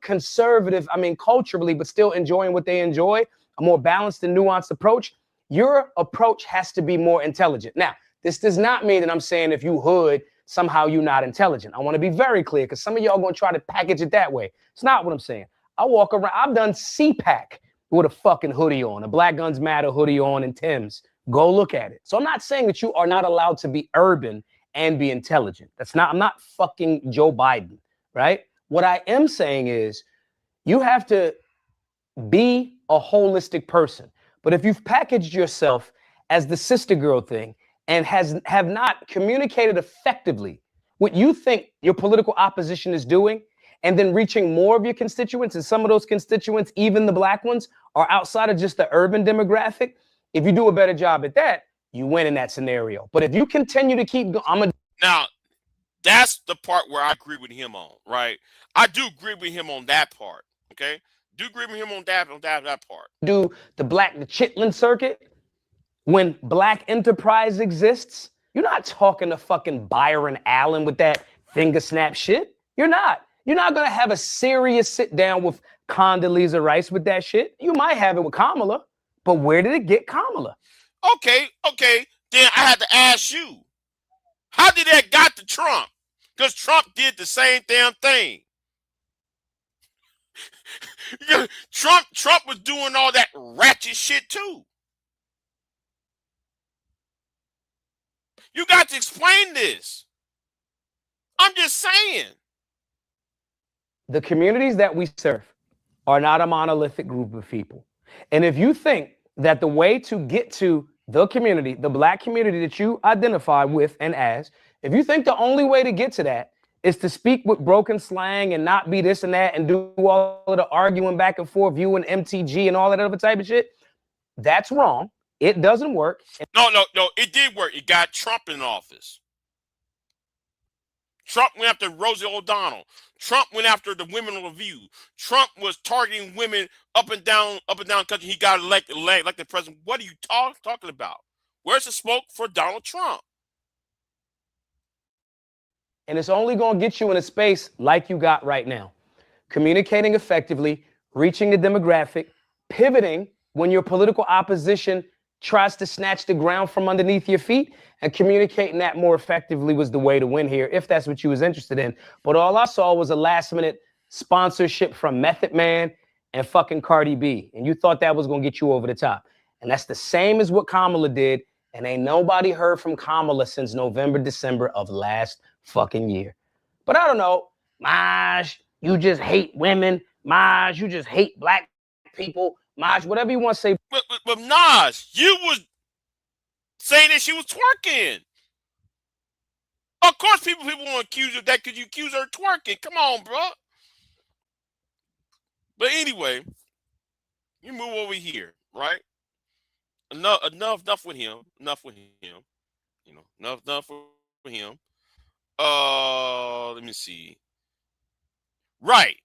conservative, I mean, culturally, but still enjoying what they enjoy, a more balanced and nuanced approach, your approach has to be more intelligent. Now, this does not mean that I'm saying if you hood, somehow you're not intelligent. I want to be very clear because some of y'all going to try to package it that way. It's not what I'm saying. I walk around, I've done CPAC with a fucking hoodie on, a Black Guns Matter hoodie on, and Tim's. Go look at it. So I'm not saying that you are not allowed to be urban and be intelligent. I'm not fucking Joe Biden, right? What I am saying is you have to be a holistic person. But if you've packaged yourself as the sister girl thing and have not communicated effectively what you think your political opposition is doing, and then reaching more of your constituents, and some of those constituents, even the black ones, are outside of just the urban demographic, if you do a better job at that, you win in that scenario. But if you continue to keep going, Now, that's the part where I agree with him on, right? I do agree with him on that part, okay? Do agree with him on that part. Do the Chitlin circuit when black enterprise exists. You're not talking to fucking Byron Allen with that finger snap shit. You're not. You're not going to have a serious sit down with Condoleezza Rice with that shit. You might have it with Kamala, but where did it get Kamala? Okay. Then I had to ask you, how did that got to Trump? Because Trump did the same damn thing. Trump was doing all that ratchet shit too. You got to explain this. I'm just saying. The communities that we serve are not a monolithic group of people. And if you think that the way to get to the community, the black community that you identify with and as, if you think the only way to get to that is to speak with broken slang and not be this and that and do all of the arguing back and forth, viewing MTG and all that other type of shit, that's wrong. It doesn't work. No, it did work. It got Trump in office. Trump went after Rosie O'Donnell. Trump went after the women on the View. Trump was targeting women up and down the country. He got elected president. What are you talking about? Where's the smoke for Donald Trump? And it's only going to get you in a space like you got right now. Communicating effectively, reaching the demographic, pivoting when your political opposition tries to snatch the ground from underneath your feet, and communicating that more effectively was the way to win here, if that's what you was interested in. But all I saw was a last-minute sponsorship from Method Man and fucking Cardi B, and you thought that was going to get you over the top. And that's the same as what Kamala did, and ain't nobody heard from Kamala since November, December of last fucking year. But I don't know, Maj, you just hate women. Maj, you just hate black people. Maj, whatever you want to say. But Nas, you was saying that she was twerking. Of course, people want to accuse you of that because you accuse her of twerking. Come on, bro. But anyway, you move over here, right? Enough with him. Enough with him. You know, enough with him. Let me see. Right.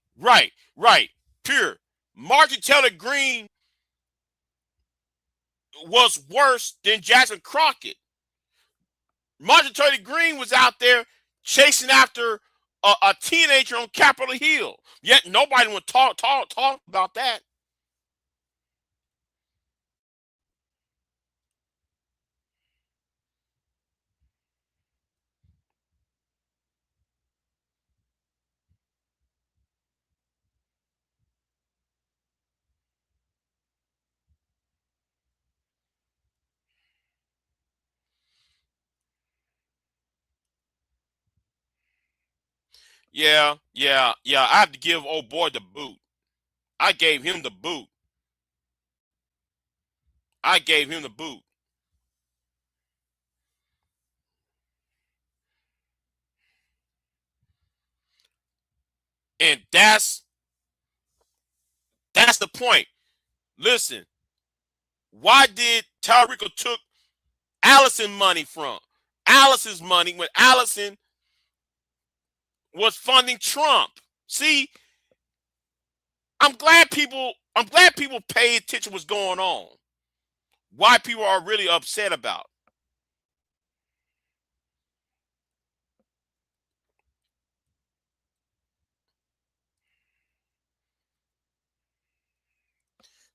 Pure. Marjorie Taylor Greene was worse than Jasmine Crockett. Marjorie Taylor Greene was out there chasing after a teenager on Capitol Hill. Yet nobody would talk about that. Yeah. I have to give old boy the boot. I gave him the boot. And that's the point. Listen, why did Tarico took Allison money from? Allison's money when Allison was funding Trump. See, I'm glad people pay attention to what's going on. Why people are really upset about.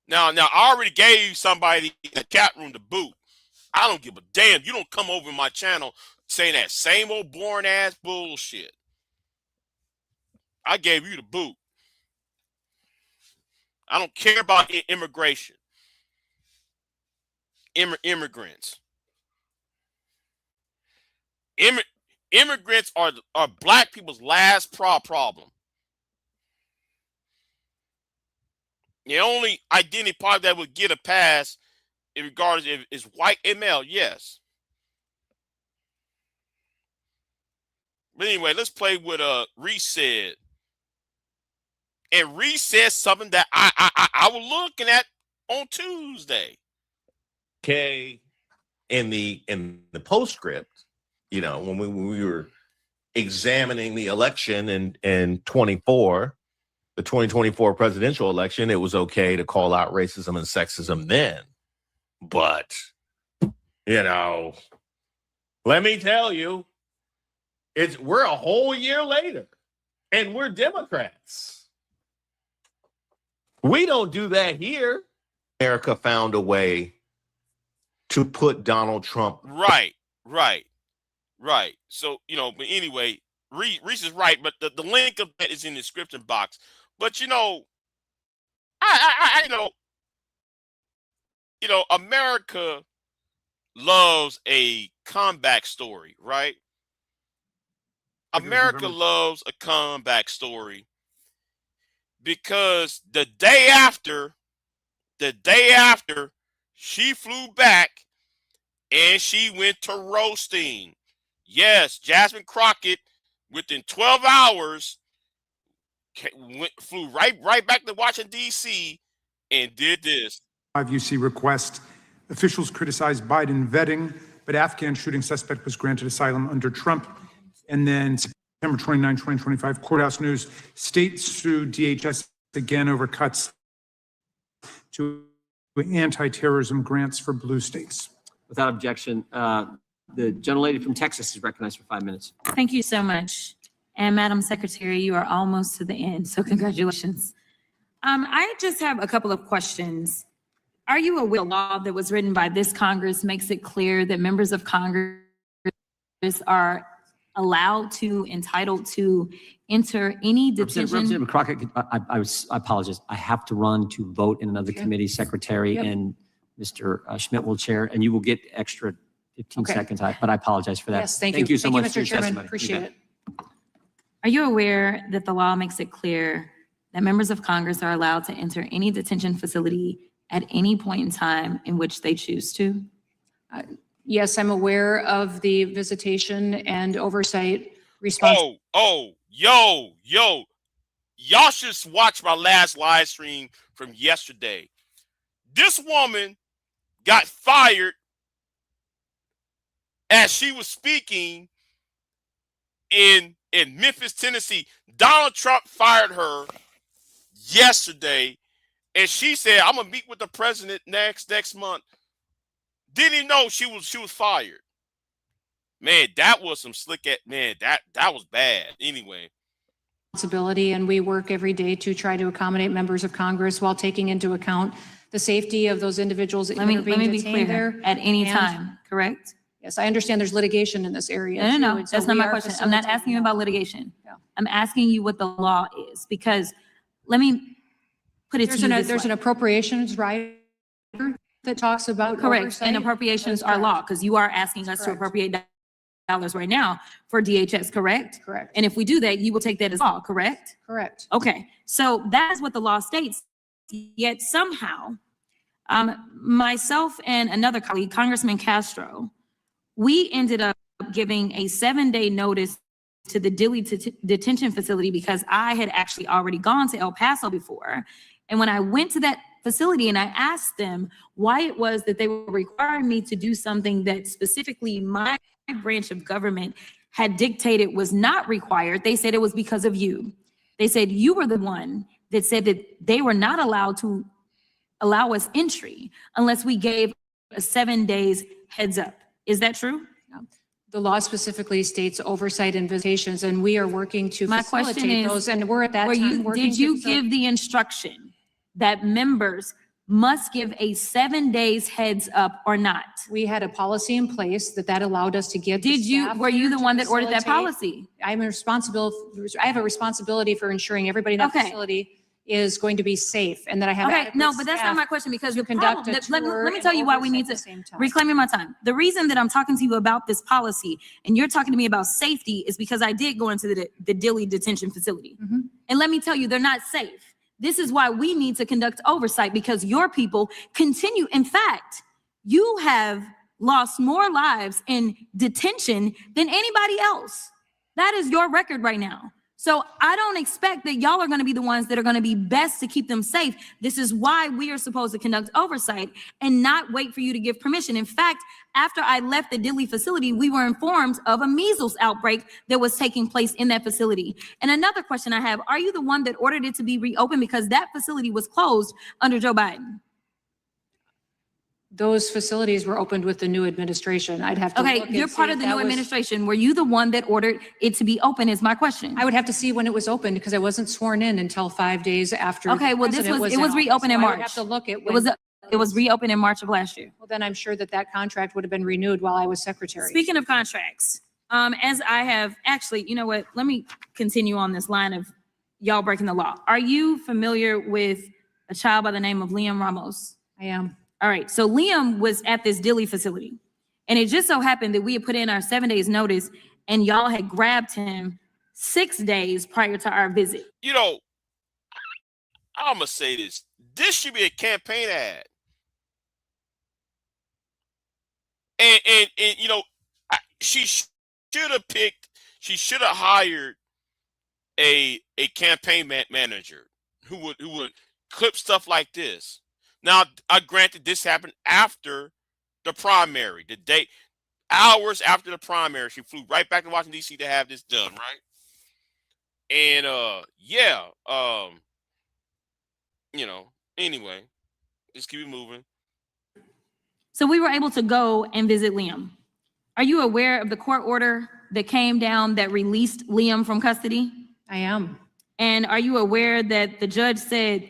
Now I already gave somebody in the chat room the boot. I don't give a damn. You don't come over my channel saying that same old boring ass bullshit. I gave you the boot. I don't care about immigration. Immigrants. Immigrants are black people's last problem. The only identity part that would get a pass, regardless if it's white and male, yes. But anyway, let's play with Reese said. And Reese said something that I was looking at on Tuesday. Okay, in the postscript, you know, when we were examining the election in 24, the 2024 presidential election, it was okay to call out racism and sexism then. But, you know, let me tell you, we're a whole year later and we're Democrats. We don't do that here. America found a way to put Donald Trump. Right. So, you know, but anyway, Reese is right, but the link of that is in the description box. But, you know, I America loves a comeback story, right? America loves a comeback story because the day after she flew back and she went to roasting. Yes, Jasmine Crockett, within 12 hours, flew right back to Washington, D.C. and did this. UC request. Officials criticized Biden vetting, but Afghan shooting suspect was granted asylum under Trump. And then September 29, 2025, Courthouse News, state sued DHS again over cuts to anti-terrorism grants for blue states. Without objection, the gentlelady from Texas is recognized for 5 minutes. Thank you so much. And Madam Secretary, you are almost to the end, so congratulations. I just have a couple of questions. Are you aware the law that was written by this Congress makes it clear that members of Congress are entitled to enter any detention? Representative Crockett, I apologize. I have to run to vote in another committee. Secretary and Mr. Schmidt will chair, and you will get extra 15 seconds. But I apologize for that. Yes, thank you so much Mr. Chairman. Appreciate it. Are you aware that the law makes it clear that members of Congress are allowed to enter any detention facility at any point in time in which they choose to? Yes, I'm aware of the visitation and oversight response. Yo. Y'all should watch my last live stream from yesterday. This woman got fired as she was speaking in Memphis, Tennessee. Donald Trump fired her yesterday, and she said, "I'm gonna meet with the president next month." Didn't even know she was fired. Man, that was some slick at man. That was bad. Anyway. Responsibility, and we work every day to try to accommodate members of Congress while taking into account the safety of those individuals that Let me are being be detained clear. there. At any And- time, correct? Yes, I understand there's litigation in this area. No, too, no, and so that's not we my are question. I'm not facilitating asking you that. about litigation. Yeah. I'm asking you what the law is, because let me put it to you this There's way. an appropriations rider that talks about Correct, oversight. and appropriations That's are law, correct. because you are asking us to correct. appropriate dollars right now for DHS, correct? Correct. And if we do that, you will take that as law, correct? Correct. Okay, so that is what the law states. Yet somehow, myself and another colleague, Congressman Castro, we ended up giving a 7-day notice to the Dilley detention facility because I had actually already gone to El Paso before. And when I went to that facility and I asked them why it was that they were requiring me to do something that specifically my branch of government had dictated was not required, they said it was because of you. They said you were the one that said that they were not allowed to allow us entry unless we gave a 7 days heads up. Is that true? The law specifically states oversight and visitations, and we are working to My question facilitate is, those. And we're at that were time you, working. did you give the instruction that members must give a 7 days heads up or not? We had a policy in place that allowed us to give. the Did you, staff were you there the to one that ordered that facilitate. policy? I have a responsibility for ensuring everybody in that Okay. facility is going to be safe, and that I have. Okay, adequate no, but that's not staff my question, because to the conduct problem, a let tour me and tell you why we oversight need at to, the same time. reclaiming my time. The reason that I'm talking to you about this policy and you're talking to me about safety is because I did go into the Dilley detention facility. Mhm. And let me tell you, they're not safe. This is why we need to conduct oversight, because your people continue. In fact, you have lost more lives in detention than anybody else. That is your record right now. So I don't expect that y'all are going to be the ones that are going to be best to keep them safe. This is why we are supposed to conduct oversight and not wait for you to give permission. In fact, after I left the Dilley facility, we were informed of a measles outbreak that was taking place in that facility. And another question I have, are you the one that ordered it to be reopened, because that facility was closed under Joe Biden? Those facilities were opened with the new administration. I'd have to Okay, look and you're see part if of the that new was- administration. Were you the one that ordered it to be open is my question. I would have to see when it was opened because I wasn't sworn in until 5 days after. Okay, the well, it president was out. reopened So in I would March. have to look at It was reopened in March of last year. Well, then I'm sure that contract would have been renewed while I was secretary. Speaking of contracts, as I have actually, you know what? Let me continue on this line of y'all breaking the law. Are you familiar with a child by the name of Liam Ramos? I am. All right. So Liam was at this Dilley facility, and it just so happened that we had put in our 7 days notice, and y'all had grabbed him 6 days prior to our visit. You know, I'm gonna say this. This should be a campaign ad. And you know, she should have hired a campaign manager who would clip stuff like this. Now, I granted this happened after the primary, the day, hours after the primary. She flew right back to Washington, D.C. to have this done, right? And you know, anyway, let's keep it moving. So we were able to go and visit Liam. Are you aware of the court order that came down that released Liam from custody? I am. And are you aware that the judge said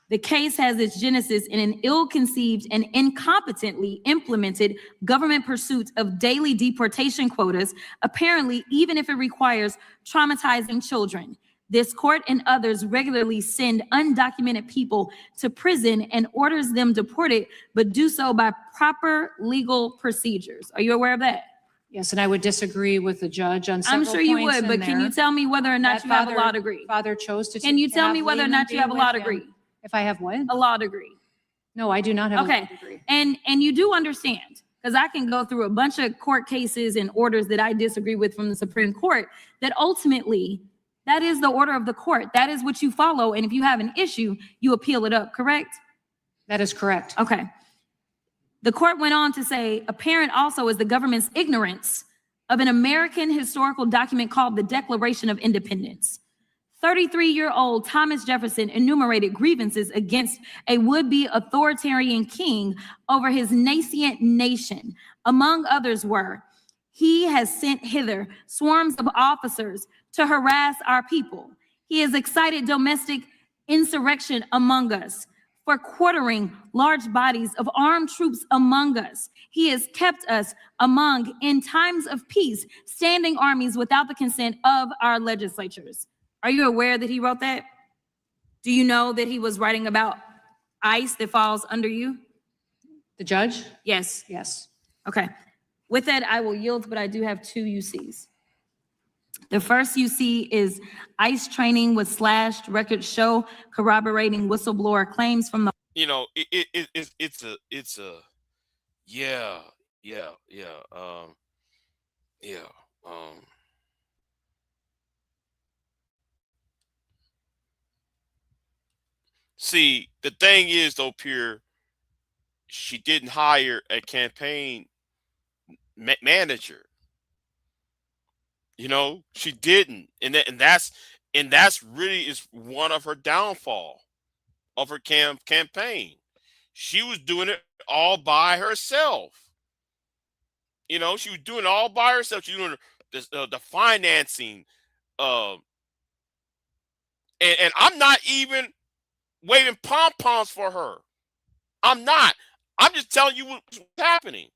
the case has its genesis in an ill-conceived and incompetently implemented government pursuit of daily deportation quotas, apparently even if it requires traumatizing children? This court and others regularly send undocumented people to prison and orders them deported, but do so by proper legal procedures. Are you aware of that? Yes, and I would disagree with the judge on several I'm points sure you would, in but can there. you tell me whether or not That you have a father- law degree? Father chose to. Can you tell have me whether or Liam not you be have a with law him. degree? If I have what? A law degree. No, I do not have a Okay, law degree. and you do understand, because I can go through a bunch of court cases and orders that I disagree with from the Supreme Court, that ultimately That is the order of the court. That is what you follow. And if you have an issue, you appeal it up, correct? That is correct. Okay. The court went on to say, apparent also is the government's ignorance of an American historical document called the Declaration of Independence. 33-year-old Thomas Jefferson enumerated grievances against a would-be authoritarian king over his nascent nation. Among others were, he has sent hither swarms of officers to harass our people. He has excited domestic insurrection among us, for quartering large bodies of armed troops among us. He has kept us among, in times of peace, standing armies without the consent of our legislatures. Are you aware that he wrote that? Do you know that he was writing about ICE that falls under you? The judge? Yes. Yes. Okay. With that, I will yield, but I do have two UCs. The first UC is ICE training with slashed records show corroborating whistleblower claims from the. You know, it's a yeah. See, the thing is though, Pierre, she didn't hire a campaign manager. You know, she didn't, and that's really is one of her downfall of her campaign. She was doing it all by herself. You know, she was doing it all by herself. She was doing the financing, and I'm not even waving pom poms for her. I'm not. I'm just telling you what's happening.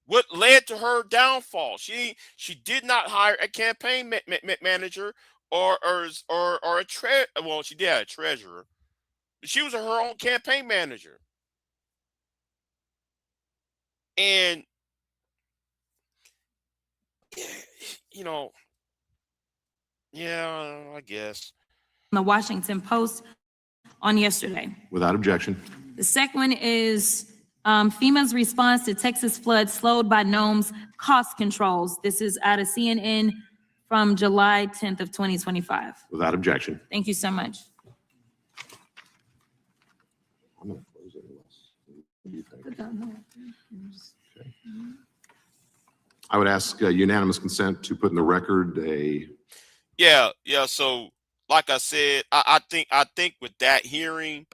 What led to her downfall? She did not hire a campaign manager or a well, she did have a treasurer, but she was her own campaign manager. And you know, yeah, I guess. The Washington Post on yesterday. Without objection. The second one is FEMA's response to Texas flood slowed by NOM's cost controls. This is out of CNN from July 10th of 2025. Without objection. Thank you so much. I'm going to close it unless. I would ask unanimous consent to put in the record a. Yeah. So, like I said, I think with that hearing,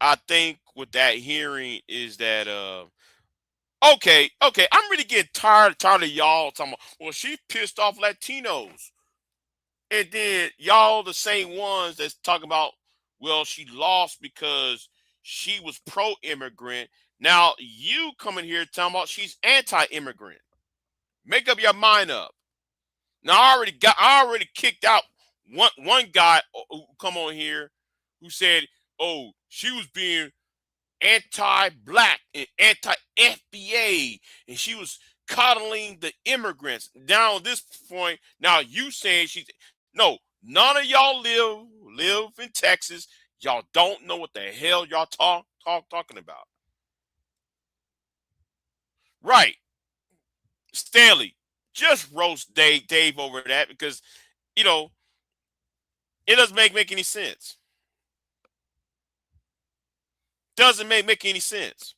I think with that hearing is that okay, I'm really getting tired of y'all talking about, well, she pissed off Latinos. And then y'all the same ones that's talking about, well, she lost because she was pro-immigrant. Now you coming here talking about she's anti-immigrant. Make up your mind up. Now I already kicked out one guy who come on here who said, oh, she was being anti-black and anti-FBA, and she was coddling the immigrants. Now at this point, now you saying no, none of y'all live in Texas. Y'all don't know what the hell y'all talking about. Right. Stanley, just roast Dave over that because, you know, it doesn't make any sense. Doesn't make any sense.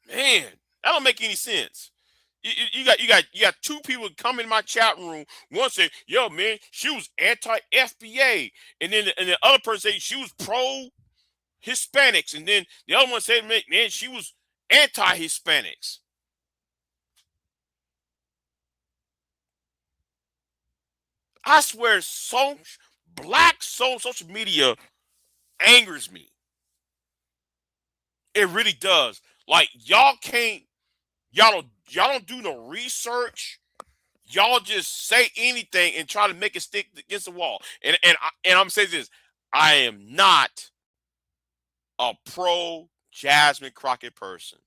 Man, that don't make any sense. You got two people come in my chat room. One said, "Yo, man, she was anti-FBA," and then the other person said she was pro-Hispanics, and then the other one said, "Man, she was anti-Hispanics." I swear, black social media angers me. It really does. Like y'all don't do no research. Y'all just say anything and try to make it stick against the wall. And I'm saying this: I am not a pro Jasmine Crockett person.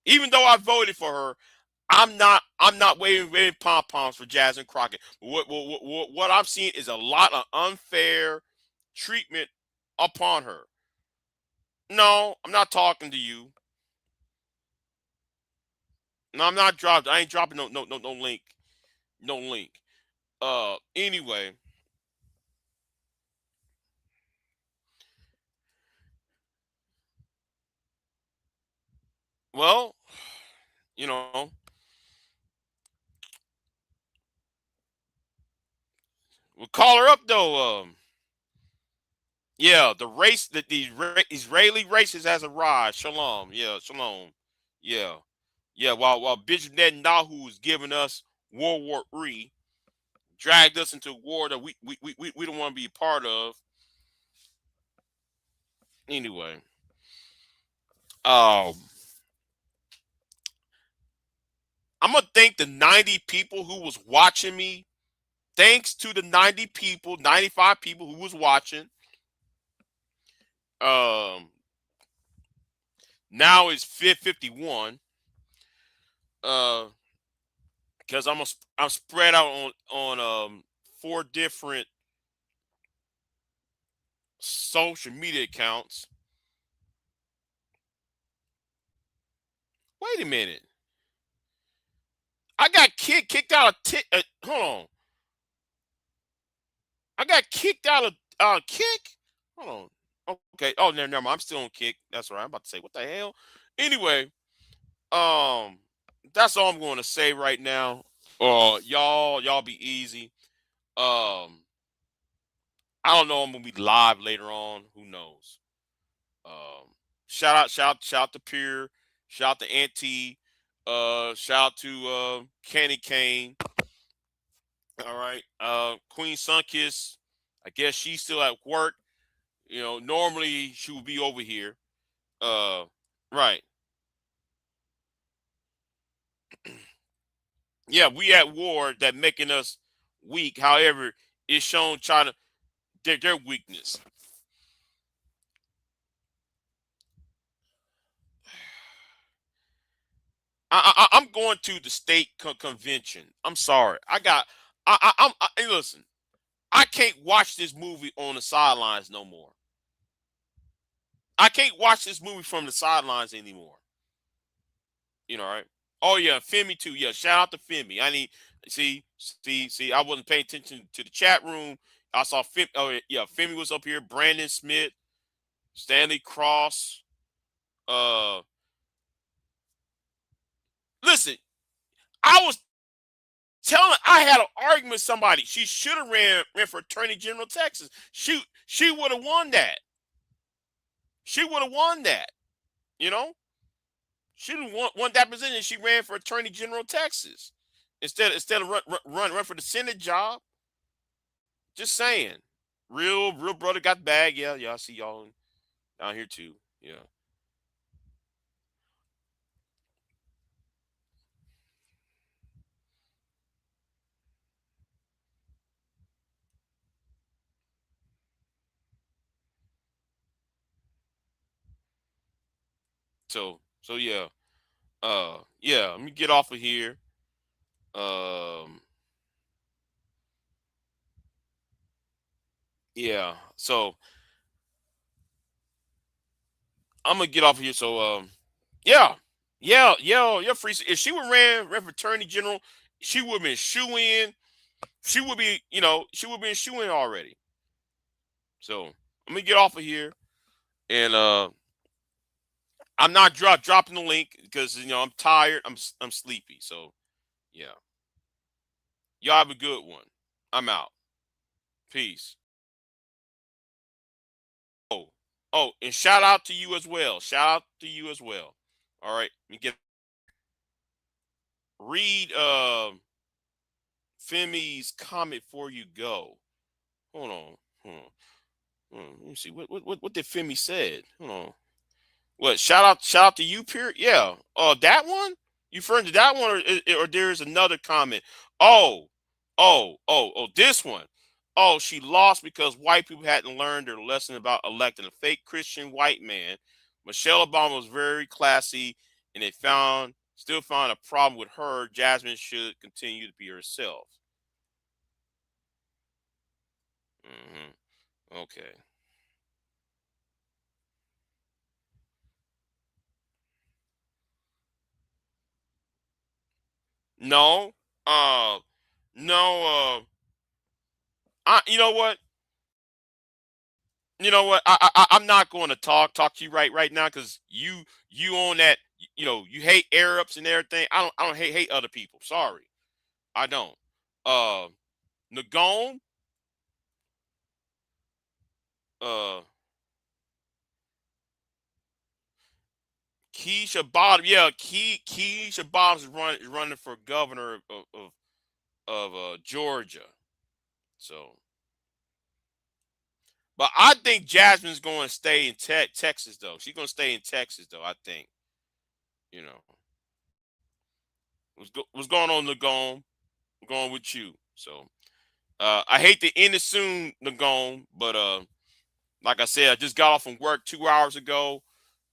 Even though I voted for her, I'm not waving pom poms for Jasmine Crockett. What I'm seeing is a lot of unfair treatment upon her. No, I'm not talking to you. No, I'm not dropped. I ain't dropping no link. No link. Anyway. Well, you know, we'll call her up though. Yeah, the Israeli racist has arrived. Shalom. Yeah, shalom. Yeah. Yeah, while Bishop Netanyahu is giving us World War III, dragged us into a war that we don't want to be a part of. Anyway. I'm gonna thank the 90 people who was watching me. Thanks to the 90 people, 95 people who was watching. Now it's 51. Because I'm spread out on 4 different social media accounts. Wait a minute. I got kicked out of hold on. I got kicked out of Kick. Hold on. Okay. Oh, never mind. I'm still on Kick. That's right. I'm about to say what the hell. Anyway, that's all I'm going to say right now. Y'all be easy. I don't know. I'm gonna be live later on. Who knows? Shout out to Pierre. Shout out to Auntie. Shout out to Candy Cane. All right. Queen Sunkiss. I guess she's still at work. You know, normally she would be over here. Right. Yeah, we at war that making us weak. However, it's shown China their weakness. I'm going to the state convention. I'm sorry. Hey, listen. I can't watch this movie on the sidelines no more. I can't watch this movie from the sidelines anymore. You know, right? Oh yeah, Femi too. Yeah, shout out to Femi. I need see. I wasn't paying attention to the chat room. I saw Femi. Oh yeah, Femi was up here. Brandon Smith, Stanley Cross. Listen, I was I had an argument with somebody. She should have ran for Attorney General of Texas. She would have won that. She would have won that. You know, she would have won that position. She ran for Attorney General of Texas instead of run for the Senate job. Just saying, real brother got the bag. Yeah, I see y'all down here too. Yeah. So yeah. Yeah, let me get off of here. Yeah. So I'm gonna get off of here. So yeah. Free. If she would ran for Attorney General, she would have been shoe in. She would be, she would have been shoe in already. So I'm gonna get off of here. And I'm not dropping the link because I'm tired. I'm sleepy. So yeah. Y'all have a good one. I'm out. Peace. Oh, and shout out to you as well. Shout out to you as well. All right. Let me read Femi's comment before you go. Hold on. Let me see. What did Femi said? Hold on. What? Shout out to you, Pierre? Yeah. That one? You referring to that one, or there's another comment? Oh, this one. Oh, she lost because white people hadn't learned their lesson about electing a fake Christian white man. Michelle Obama was very classy, and they still found a problem with her. Jasmine should continue to be herself. Okay. No. No. You know what? You know what? I'm not going to talk to you right now because you on that. You know, you hate Arabs and everything. I don't hate other people. Sorry, I don't. Uh, Nagone. Uh, Keisha Bottom. Yeah, Keisha Bottoms is running for governor of Georgia. So, but I think Jasmine's going to stay in Texas though. She's going to stay in Texas though. I think. You know, what's going on, Nagone? I'm going with you. So, I hate to end it soon, Nagone, but like I said, I just got off from work 2 hours ago,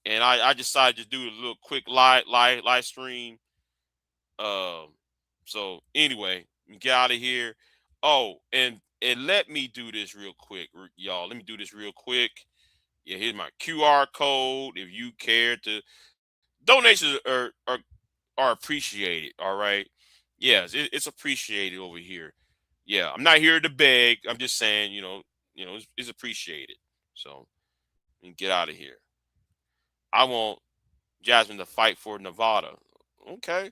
and I decided to do a little quick live stream. So anyway, get out of here. Oh, and let me do this real quick, y'all. Let me do this real quick. Yeah, here's my QR code. If you care to, donations are appreciated. All right. Yes, it's appreciated over here. Yeah, I'm not here to beg. I'm just saying, it's appreciated. So, get out of here. I want Jasmine to fight for Nevada. Okay.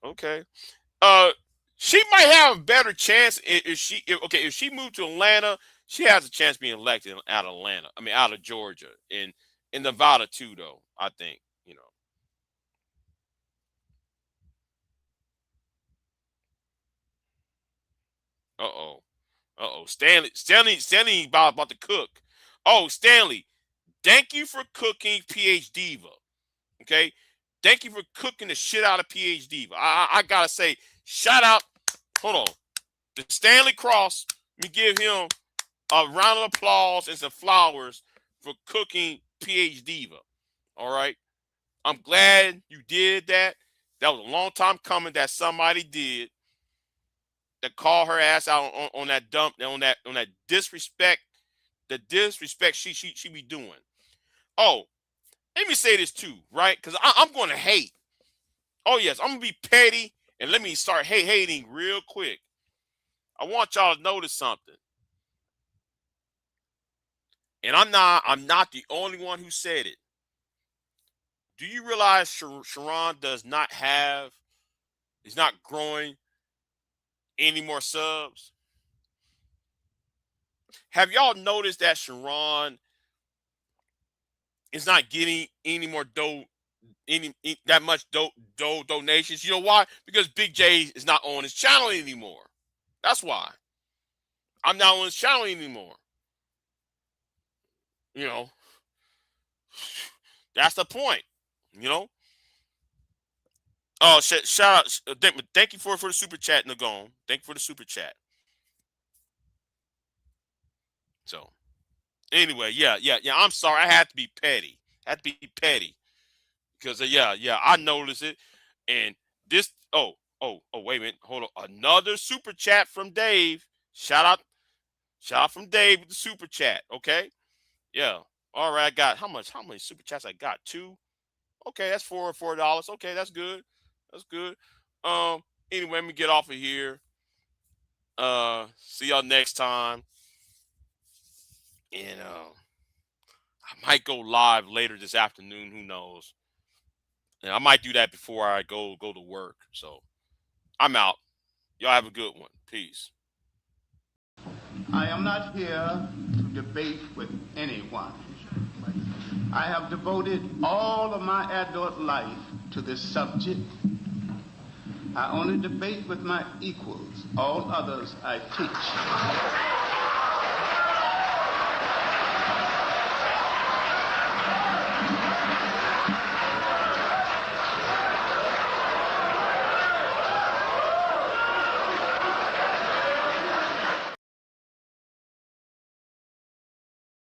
Okay. She might have a better chance if she moved to Atlanta, she has a chance of being elected out of Atlanta. I mean, out of Georgia and in Nevada too, though. I think Uh-oh. Uh-oh. Stanley about to cook. Oh, Stanley, thank you for cooking PH Diva. Okay? Thank you for cooking the shit out of PH Diva. I gotta say, shout out, hold on, to Stanley Cross. Let me give him a round of applause and some flowers for cooking PH Diva. All right? I'm glad you did that. That was a long time coming that somebody did. That call her ass out on that dump, on that disrespect, the disrespect she be doing. Oh, let me say this too, right? Because I'm going to hate. Oh yes, I'm gonna be petty, and let me start hating real quick. I want y'all to notice something, and I'm not the only one who said it. Do you realize Sharon is not growing any more subs? Have y'all noticed that Sharon is not getting any more that much donations? You know why? Because Big J is not on his channel anymore. That's why. I'm not on his channel anymore. That's the point. Oh, shout out! Thank you for the super chat, Nagone. Thank you for the super chat. So, anyway, yeah. I'm sorry. I had to be petty. Because I noticed it, and this. Oh, wait a minute. Hold on. Another super chat from Dave. Shout out from Dave with the super chat. Okay. Yeah. All right. I got how many super chats I got? 2. Okay, that's $4. Okay, that's good. That's good. Anyway, let me get off of here. See y'all next time. And I might go live later this afternoon. Who knows? And I might do that before I go to work. So I'm out. Y'all have a good one. Peace. I am not here to debate with anyone. I have devoted all of my adult life to this subject. I only debate with my equals. All others I teach.